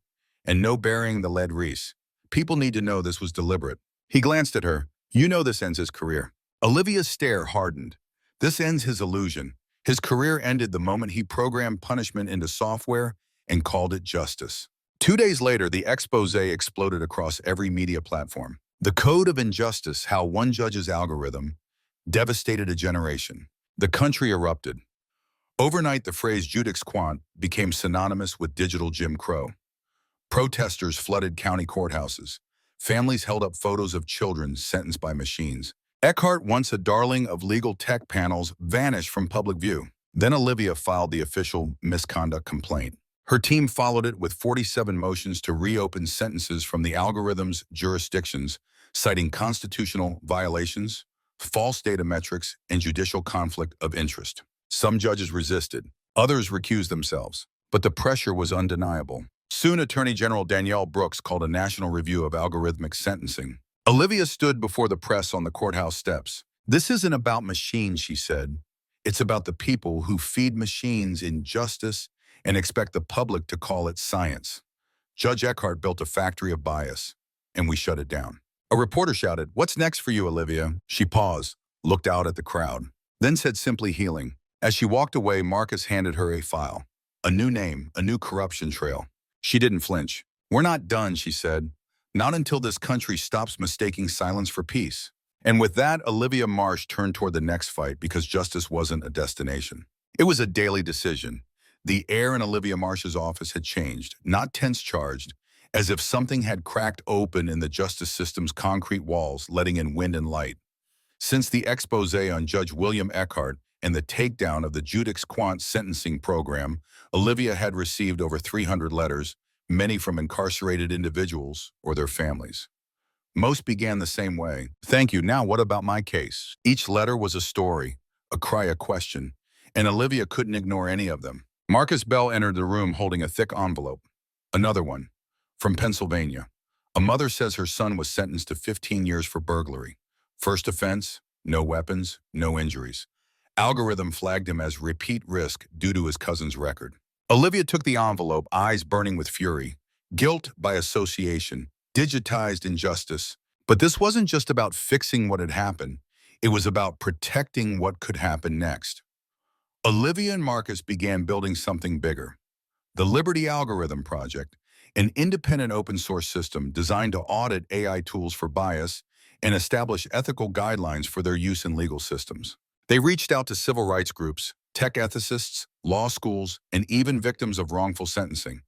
and no burying the lead, Reese. People need to know this was deliberate. He glanced at her. You know this ends his career. Olivia's stare hardened. This ends his illusion. His career ended the moment he programmed punishment into software and called it justice. 2 days later, the expose exploded across every media platform. The code of injustice, how one judge's algorithm devastated a generation. The country erupted. Overnight, the phrase Judix Quant became synonymous with digital Jim Crow. Protesters flooded county courthouses. Families held up photos of children sentenced by machines. Eckhart, once a darling of legal tech panels, vanished from public view. Then Olivia filed the official misconduct complaint. Her team followed it with 47 motions to reopen sentences from the algorithm's jurisdictions, citing constitutional violations, false data metrics, and judicial conflict of interest. Some judges resisted. Others recused themselves. But the pressure was undeniable. Soon, Attorney General Danielle Brooks called a national review of algorithmic sentencing. Olivia stood before the press on the courthouse steps. This isn't about machines, she said. It's about the people who feed machines injustice and expect the public to call it science. Judge Eckhart built a factory of bias, and we shut it down. A reporter shouted, "What's next for you, Olivia?" She paused, looked out at the crowd, then said simply healing. As she walked away, Marcus handed her a file. A new name, a new corruption trail. She didn't flinch. We're not done, she said. Not until this country stops mistaking silence for peace. And with that, Olivia Marsh turned toward the next fight because justice wasn't a destination. It was a daily decision. The air in Olivia Marsh's office had changed, not tense-charged, as if something had cracked open in the justice system's concrete walls, letting in wind and light. Since the expose on Judge William Eckhart and the takedown of the Judex Quant sentencing program, Olivia had received over 300 letters, many from incarcerated individuals or their families. Most began the same way. Thank you, now what about my case? Each letter was a story, a cry, a question, and Olivia couldn't ignore any of them. Marcus Bell entered the room holding a thick envelope. Another one. From Pennsylvania. A mother says her son was sentenced to 15 years for burglary. First offense, no weapons, no injuries. Algorithm flagged him as repeat risk due to his cousin's record. Olivia took the envelope, eyes burning with fury. Guilt by association, digitized injustice. But this wasn't just about fixing what had happened. It was about protecting what could happen next. Olivia and Marcus began building something bigger. The Liberty Algorithm Project, an independent open source system designed to audit AI tools for bias and establish ethical guidelines for their use in legal systems. They reached out to civil rights groups, tech ethicists, law schools, and even victims of wrongful sentencing.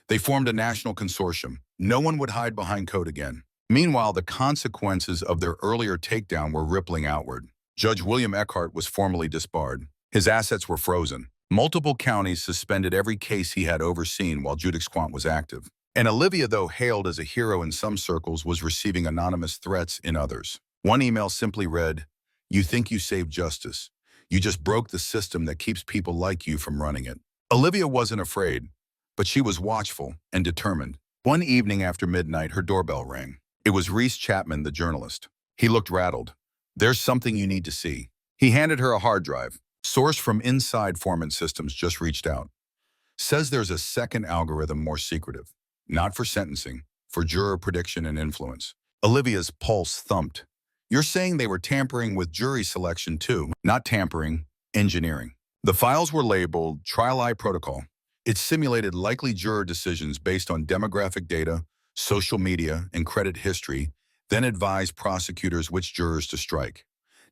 They formed a national consortium. No one would hide behind code again. Meanwhile, the consequences of their earlier takedown were rippling outward. Judge William Eckhart was formally disbarred. His assets were frozen. Multiple counties suspended every case he had overseen while Judex Quant was active. And Olivia, though hailed as a hero in some circles, was receiving anonymous threats in others. One email simply read, "You think you saved justice. You just broke the system that keeps people like you from running it." Olivia wasn't afraid, but she was watchful and determined. One evening after midnight, her doorbell rang. It was Reese Chapman, the journalist. He looked rattled. "There's something you need to see." He handed her a hard drive. Source from inside Foreman Systems just reached out. Says there's a second algorithm more secretive. Not for sentencing, for juror prediction and influence. Olivia's pulse thumped. "You're saying they were tampering with jury selection too?" "Not tampering, engineering." The files were labeled Trial I Protocol. It simulated likely juror decisions based on demographic data, social media, and credit history, then advised prosecutors which jurors to strike.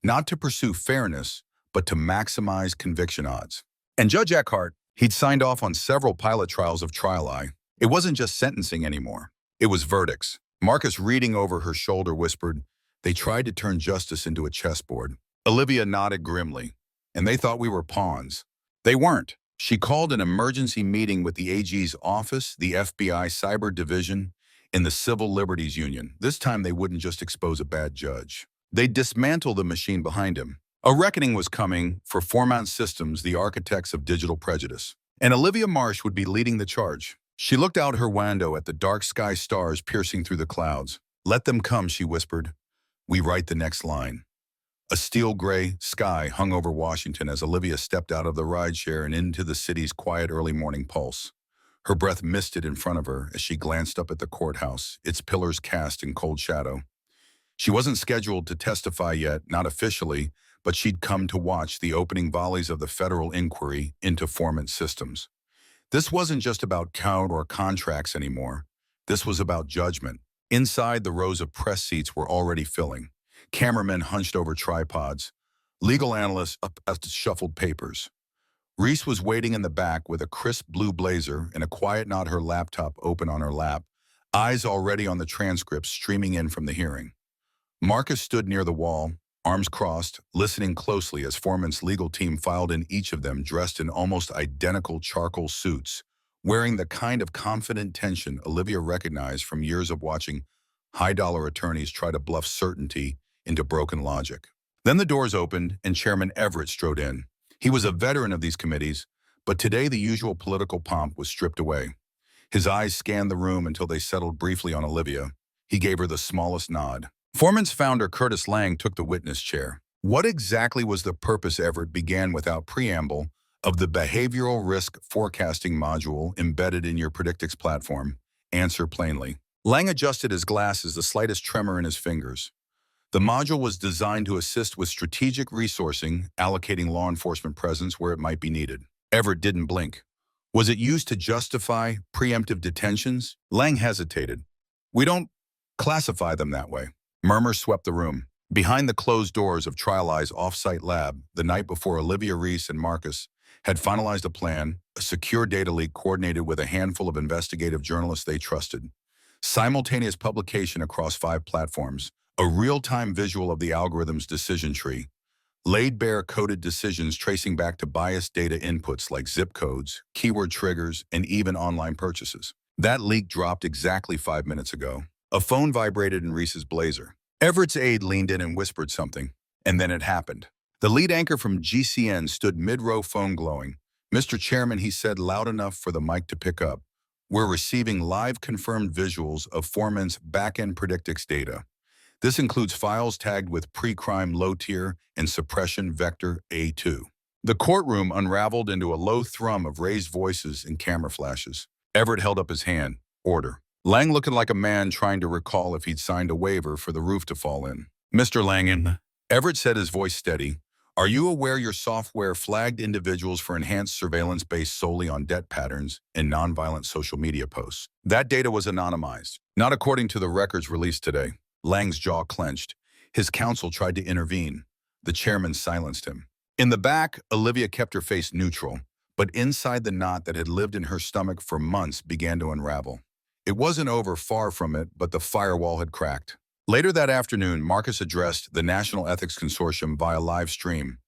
Not to pursue fairness, but to maximize conviction odds. And Judge Eckhart, he'd signed off on several pilot trials of Trial I. It wasn't just sentencing anymore. It was verdicts. Marcus, reading over her shoulder, whispered, "They tried to turn justice into a chessboard." Olivia nodded grimly. "And they thought we were pawns." They weren't. She called an emergency meeting with the AG's office, the FBI Cyber Division, and the Civil Liberties Union. This time they wouldn't just expose a bad judge. They'd dismantle the machine behind him. A reckoning was coming for Foreman Systems, the architects of digital prejudice. And Olivia Marsh would be leading the charge. She looked out her window at the dark sky stars piercing through the clouds. "Let them come," she whispered. "We write the next line." A steel gray sky hung over Washington as Olivia stepped out of the rideshare and into the city's quiet early morning pulse. Her breath misted in front of her as she glanced up at the courthouse, its pillars cast in cold shadow. She wasn't scheduled to testify yet, not officially, but she'd come to watch the opening volleys of the federal inquiry into Foreman Systems. This wasn't just about count or contracts anymore. This was about judgment. Inside, the rows of press seats were already filling. Cameramen hunched over tripods. Legal analysts up at the shuffled papers. Reese was waiting in the back with a crisp blue blazer and a quiet nod, her laptop open on her lap, eyes already on the transcripts streaming in from the hearing. Marcus stood near the wall, arms crossed, listening closely as Foreman's legal team filed in, each of them dressed in almost identical charcoal suits, wearing the kind of confident tension Olivia recognized from years of watching high-dollar attorneys try to bluff certainty into broken logic. Then the doors opened and Chairman Everett strode in. He was a veteran of these committees, but today the usual political pomp was stripped away. His eyes scanned the room until they settled briefly on Olivia. He gave her the smallest nod. Foreman's founder, Curtis Lang, took the witness chair. What exactly was the purpose, Everett began without preamble, of the behavioral risk forecasting module embedded in your Predictix platform? Answer plainly. Lang adjusted his glasses, the slightest tremor in his fingers. The module was designed to assist with strategic resourcing, allocating law enforcement presence where it might be needed. Everett didn't blink. Was it used to justify preemptive detentions? Lang hesitated. We don't classify them that way. Murmurs swept the room. Behind the closed doors of Trial Eye's off-site lab, the night before Olivia Reese and Marcus had finalized a plan, a secure data leak coordinated with a handful of investigative journalists they trusted. Simultaneous publication across 5 platforms, a real-time visual of the algorithm's decision tree, laid bare coded decisions tracing back to biased data inputs like zip codes, keyword triggers, and even online purchases. That leak dropped exactly 5 minutes ago. A phone vibrated in Reese's blazer. Everett's aide leaned in and whispered something, and then it happened. The lead anchor from GCN stood mid-row, phone glowing. "Mr. Chairman," he said loud enough for the mic to pick up, "we're receiving live confirmed visuals of Foreman's back-end predictics data. This includes files tagged with pre-crime low-tier and suppression vector A2. The courtroom unraveled into a low thrum of raised voices and camera flashes. Everett held up his hand. Order. Lang looking like a man trying to recall if he'd signed a waiver for the roof to fall in. "Mr. Langen," Everett said, his voice steady, "are you aware your software flagged individuals for enhanced surveillance based solely on debt patterns and nonviolent social media posts? That data was anonymized, not according to the records released today." Lang's jaw clenched. His counsel tried to intervene. The chairman silenced him. In the back, Olivia kept her face neutral, but inside the knot that had lived in her stomach for months began to unravel. It wasn't over, far from it, but the firewall had cracked. Later that afternoon, Marcus addressed the National Ethics Consortium via live stream.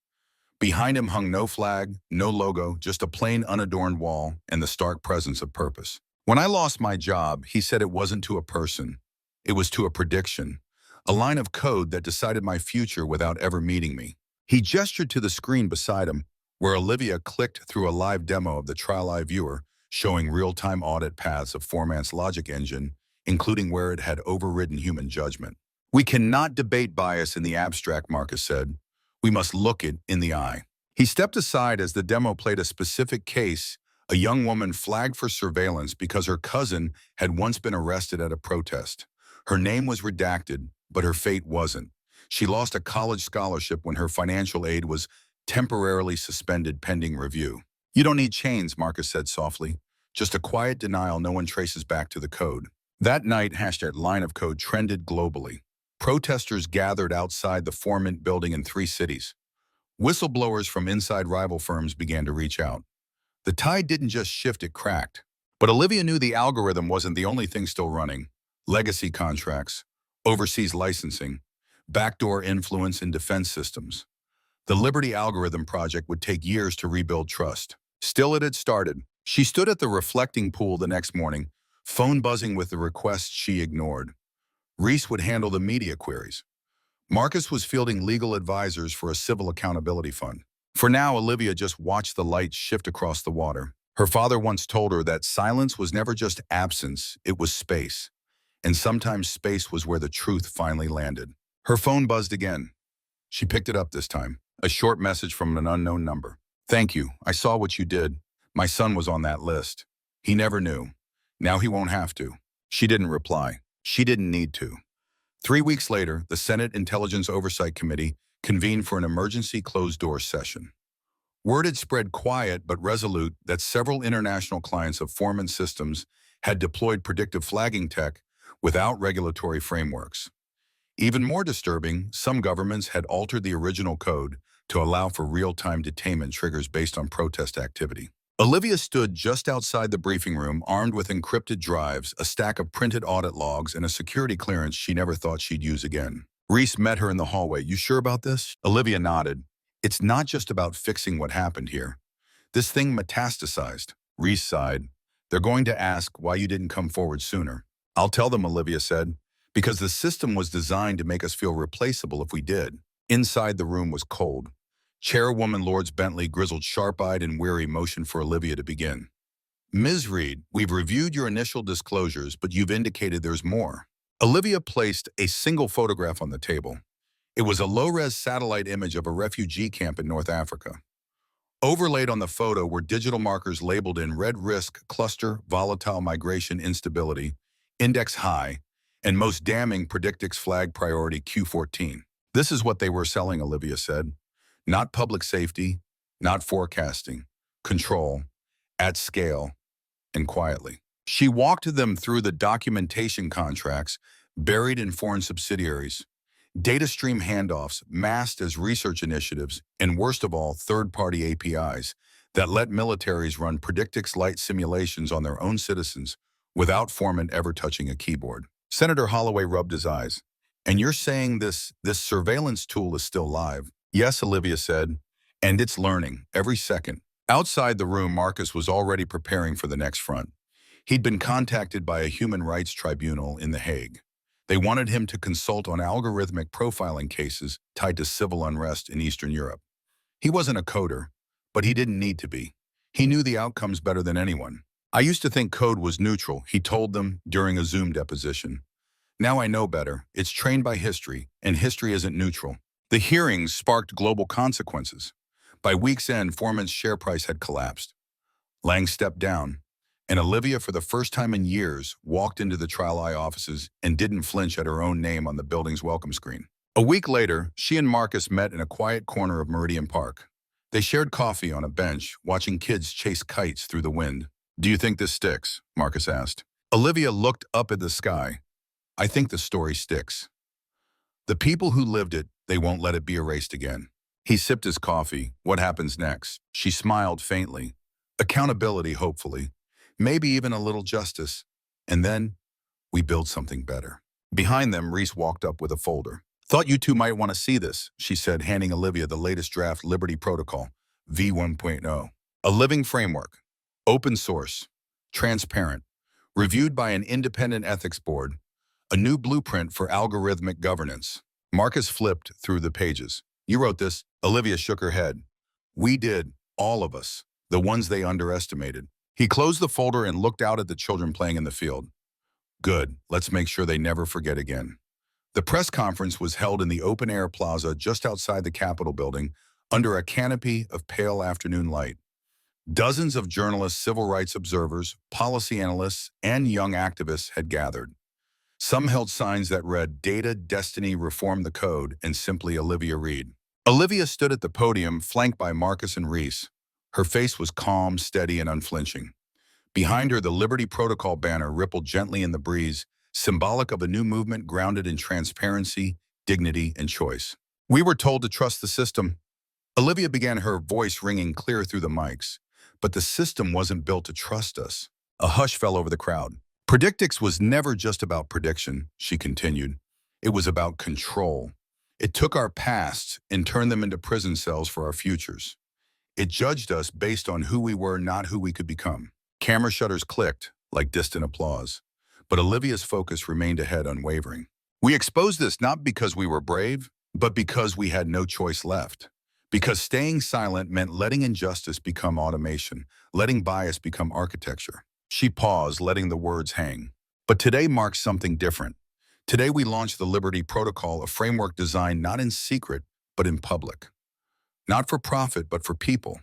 Behind him hung no flag, no logo, just a plain unadorned wall and the stark presence of purpose. "When I lost my job," he said, "it wasn't to a person. It was to a prediction, a line of code that decided my future without ever meeting me." He gestured to the screen beside him, where Olivia clicked through a live demo of the Trial Eye viewer, showing real-time audit paths of Foreman's logic engine, including where it had overridden human judgment. "We cannot debate bias in the abstract," Marcus said. "We must look it in the eye." He stepped aside as the demo played a specific case, a young woman flagged for surveillance because her cousin had once been arrested at a protest. Her name was redacted, but her fate wasn't. She lost a college scholarship when her financial aid was temporarily suspended pending review. "You don't need chains," Marcus said softly. "Just a quiet denial no one traces back to the code." That night, #line of code trended globally. Protesters gathered outside the Foreman building in 3 cities. Whistleblowers from inside rival firms began to reach out. The tide didn't just shift, it cracked. But Olivia knew the algorithm wasn't the only thing still running. Legacy contracts, overseas licensing, backdoor influence in defense systems. The Liberty Algorithm project would take years to rebuild trust. Still, it had started. She stood at the reflecting pool the next morning, phone buzzing with the requests she ignored. Reese would handle the media queries. Marcus was fielding legal advisors for a civil accountability fund. For now, Olivia just watched the light shift across the water. Her father once told her that silence was never just absence, it was space. And sometimes space was where the truth finally landed. Her phone buzzed again. She picked it up this time. A short message from an unknown number. "Thank you. I saw what you did. My son was on that list. He never knew. Now he won't have to." She didn't reply. She didn't need to. 3 weeks later, the Senate Intelligence Oversight Committee convened for an emergency closed-door session. Word had spread, quiet but resolute, that several international clients of Foreman Systems had deployed predictive flagging tech without regulatory frameworks. Even more disturbing, some governments had altered the original code to allow for real-time detainment triggers based on protest activity. Olivia stood just outside the briefing room, armed with encrypted drives, a stack of printed audit logs, and a security clearance she never thought she'd use again. Reese met her in the hallway. "You sure about this?" Olivia nodded. "It's not just about fixing what happened here. This thing metastasized." Reese sighed. "They're going to ask why you didn't come forward sooner." "I'll tell them," Olivia said, "because the system was designed to make us feel replaceable if we did." Inside, the room was cold. Chairwoman Lords Bentley, grizzled, sharp-eyed, and weary, motioned for Olivia to begin. "Ms. Reed, we've reviewed your initial disclosures, but you've indicated there's more." Olivia placed a single photograph on the table. It was a low-res satellite image of a refugee camp in North Africa. Overlaid on the photo were digital markers labeled in red: risk, cluster, volatile, migration, instability, index high, And most damning, Predictix flag priority Q14. This is what they were selling, Olivia said. Not public safety, not forecasting, control, at scale, and quietly. She walked them through the documentation contracts buried in foreign subsidiaries, data stream handoffs masked as research initiatives, and worst of all, third-party APIs that let militaries run Predictix-light simulations on their own citizens without foremen ever touching a keyboard. Senator Holloway rubbed his eyes. And you're saying this surveillance tool is still live? Yes, Olivia said, and it's learning every second. Outside the room, Marcus was already preparing for the next front. He'd been contacted by a human rights tribunal in The Hague. They wanted him to consult on algorithmic profiling cases tied to civil unrest in Eastern Europe. He wasn't a coder, but he didn't need to be. He knew the outcomes better than anyone. I used to think code was neutral, he told them during a Zoom deposition. Now I know better. It's trained by history, and history isn't neutral. The hearings sparked global consequences. By week's end, Foreman's share price had collapsed. Lang stepped down, and Olivia, for the first time in years, walked into the Trial I offices and didn't flinch at her own name on the building's welcome screen. A week later, she and Marcus met in a quiet corner of Meridian Park. They shared coffee on a bench, watching kids chase kites through the wind. Do you think this sticks? Marcus asked. Olivia looked up at the sky. I think the story sticks. The people who lived it, they won't let it be erased again. He sipped his coffee. What happens next? She smiled faintly. Accountability, hopefully. Maybe even a little justice. And then, we build something better. Behind them, Reese walked up with a folder. Thought you two might want to see this, she said, handing Olivia the latest draft Liberty Protocol, V1.0. A living framework. Open source. Transparent. Reviewed by an independent ethics board. A new blueprint for algorithmic governance. Marcus flipped through the pages. You wrote this? Olivia shook her head. We did, all of us, the ones they underestimated. He closed the folder and looked out at the children playing in the field. Good, let's make sure they never forget again. The press conference was held in the open-air plaza just outside the Capitol building, under a canopy of pale afternoon light. Dozens of journalists, civil rights observers, policy analysts, and young activists had gathered. Some held signs that read, Data, Destiny, Reform the Code, and simply Olivia Reed. Olivia stood at the podium, flanked by Marcus and Reese. Her face was calm, steady, and unflinching. Behind her, the Liberty Protocol banner rippled gently in the breeze, symbolic of a new movement grounded in transparency, dignity, and choice. We were told to trust the system. Olivia began, her voice ringing clear through the mics. But the system wasn't built to trust us. A hush fell over the crowd. Predictix was never just about prediction, she continued. It was about control. It took our pasts and turned them into prison cells for our futures. It judged us based on who we were, not who we could become. Camera shutters clicked, like distant applause. But Olivia's focus remained ahead, unwavering. We exposed this not because we were brave, but because we had no choice left. Because staying silent meant letting injustice become automation, letting bias become architecture. She paused, letting the words hang. But today marks something different. Today we launched the Liberty Protocol, a framework designed not in secret, but in public. Not for profit, but for people.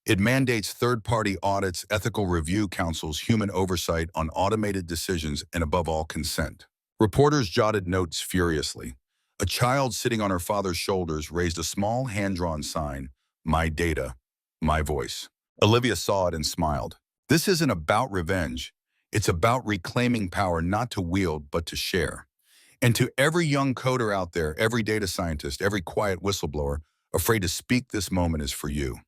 It mandates third-party audits, ethical review councils, human oversight on automated decisions, and above all, consent. Reporters jotted notes furiously. A child sitting on her father's shoulders raised a small hand-drawn sign, My data, my voice. Olivia saw it and smiled. This isn't about revenge. It's about reclaiming power not to wield, but to share. And to every young coder out there, every data scientist, every quiet whistleblower afraid to speak, this moment is for you.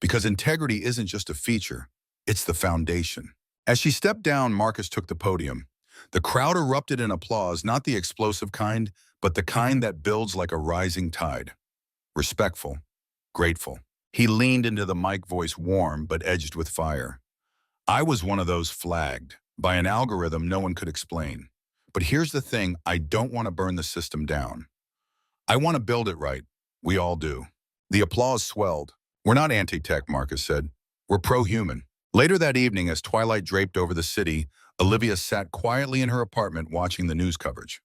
Because integrity isn't just a feature, it's the foundation. As she stepped down, Marcus took the podium. The crowd erupted in applause, not the explosive kind, but the kind that builds like a rising tide. Respectful, grateful. He leaned into the mic, voice warm but edged with fire. I was one of those flagged by an algorithm no one could explain. But here's the thing, I don't want to burn the system down. I want to build it right. We all do. The applause swelled. We're not anti-tech, Marcus said. We're pro-human. Later that evening, as twilight draped over the city, Olivia sat quietly in her apartment watching the news coverage.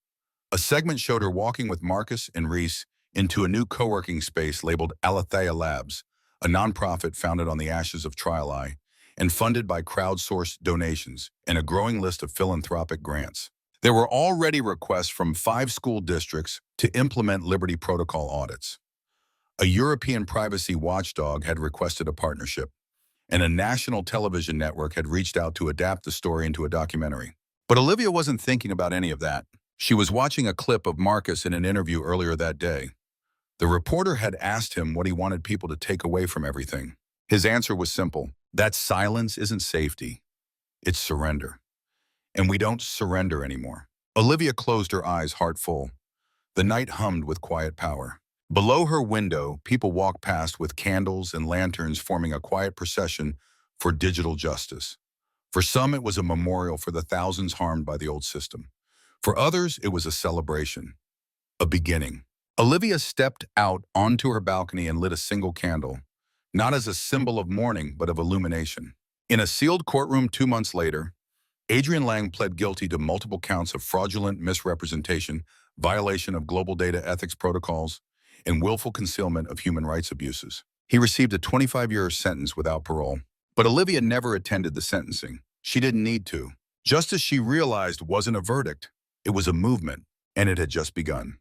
A segment showed her walking with Marcus and Reese into a new co-working space labeled Alethea Labs, a nonprofit founded on the ashes of Trial I and funded by crowdsourced donations and a growing list of philanthropic grants. There were already requests from 5 school districts to implement Liberty Protocol audits. A European privacy watchdog had requested a partnership, and a national television network had reached out to adapt the story into a documentary. But Olivia wasn't thinking about any of that. She was watching a clip of Marcus in an interview earlier that day. The reporter had asked him what he wanted people to take away from everything. His answer was simple: that silence isn't safety, it's surrender. And we don't surrender anymore. Olivia closed her eyes, heart full. The night hummed with quiet power. Below her window, people walked past with candles and lanterns, forming a quiet procession for digital justice. For some, it was a memorial for the thousands harmed by the old system. For others, it was a celebration, a beginning. Olivia stepped out onto her balcony and lit a single candle, not as a symbol of mourning, but of illumination. In a sealed courtroom 2 months later, Adrian Lang pled guilty to multiple counts of fraudulent misrepresentation, violation of global data ethics protocols, and willful concealment of human rights abuses. He received a 25-year sentence without parole. But Olivia never attended the sentencing. She didn't need to. Justice, she realized, wasn't a verdict. It was a movement, and it had just begun.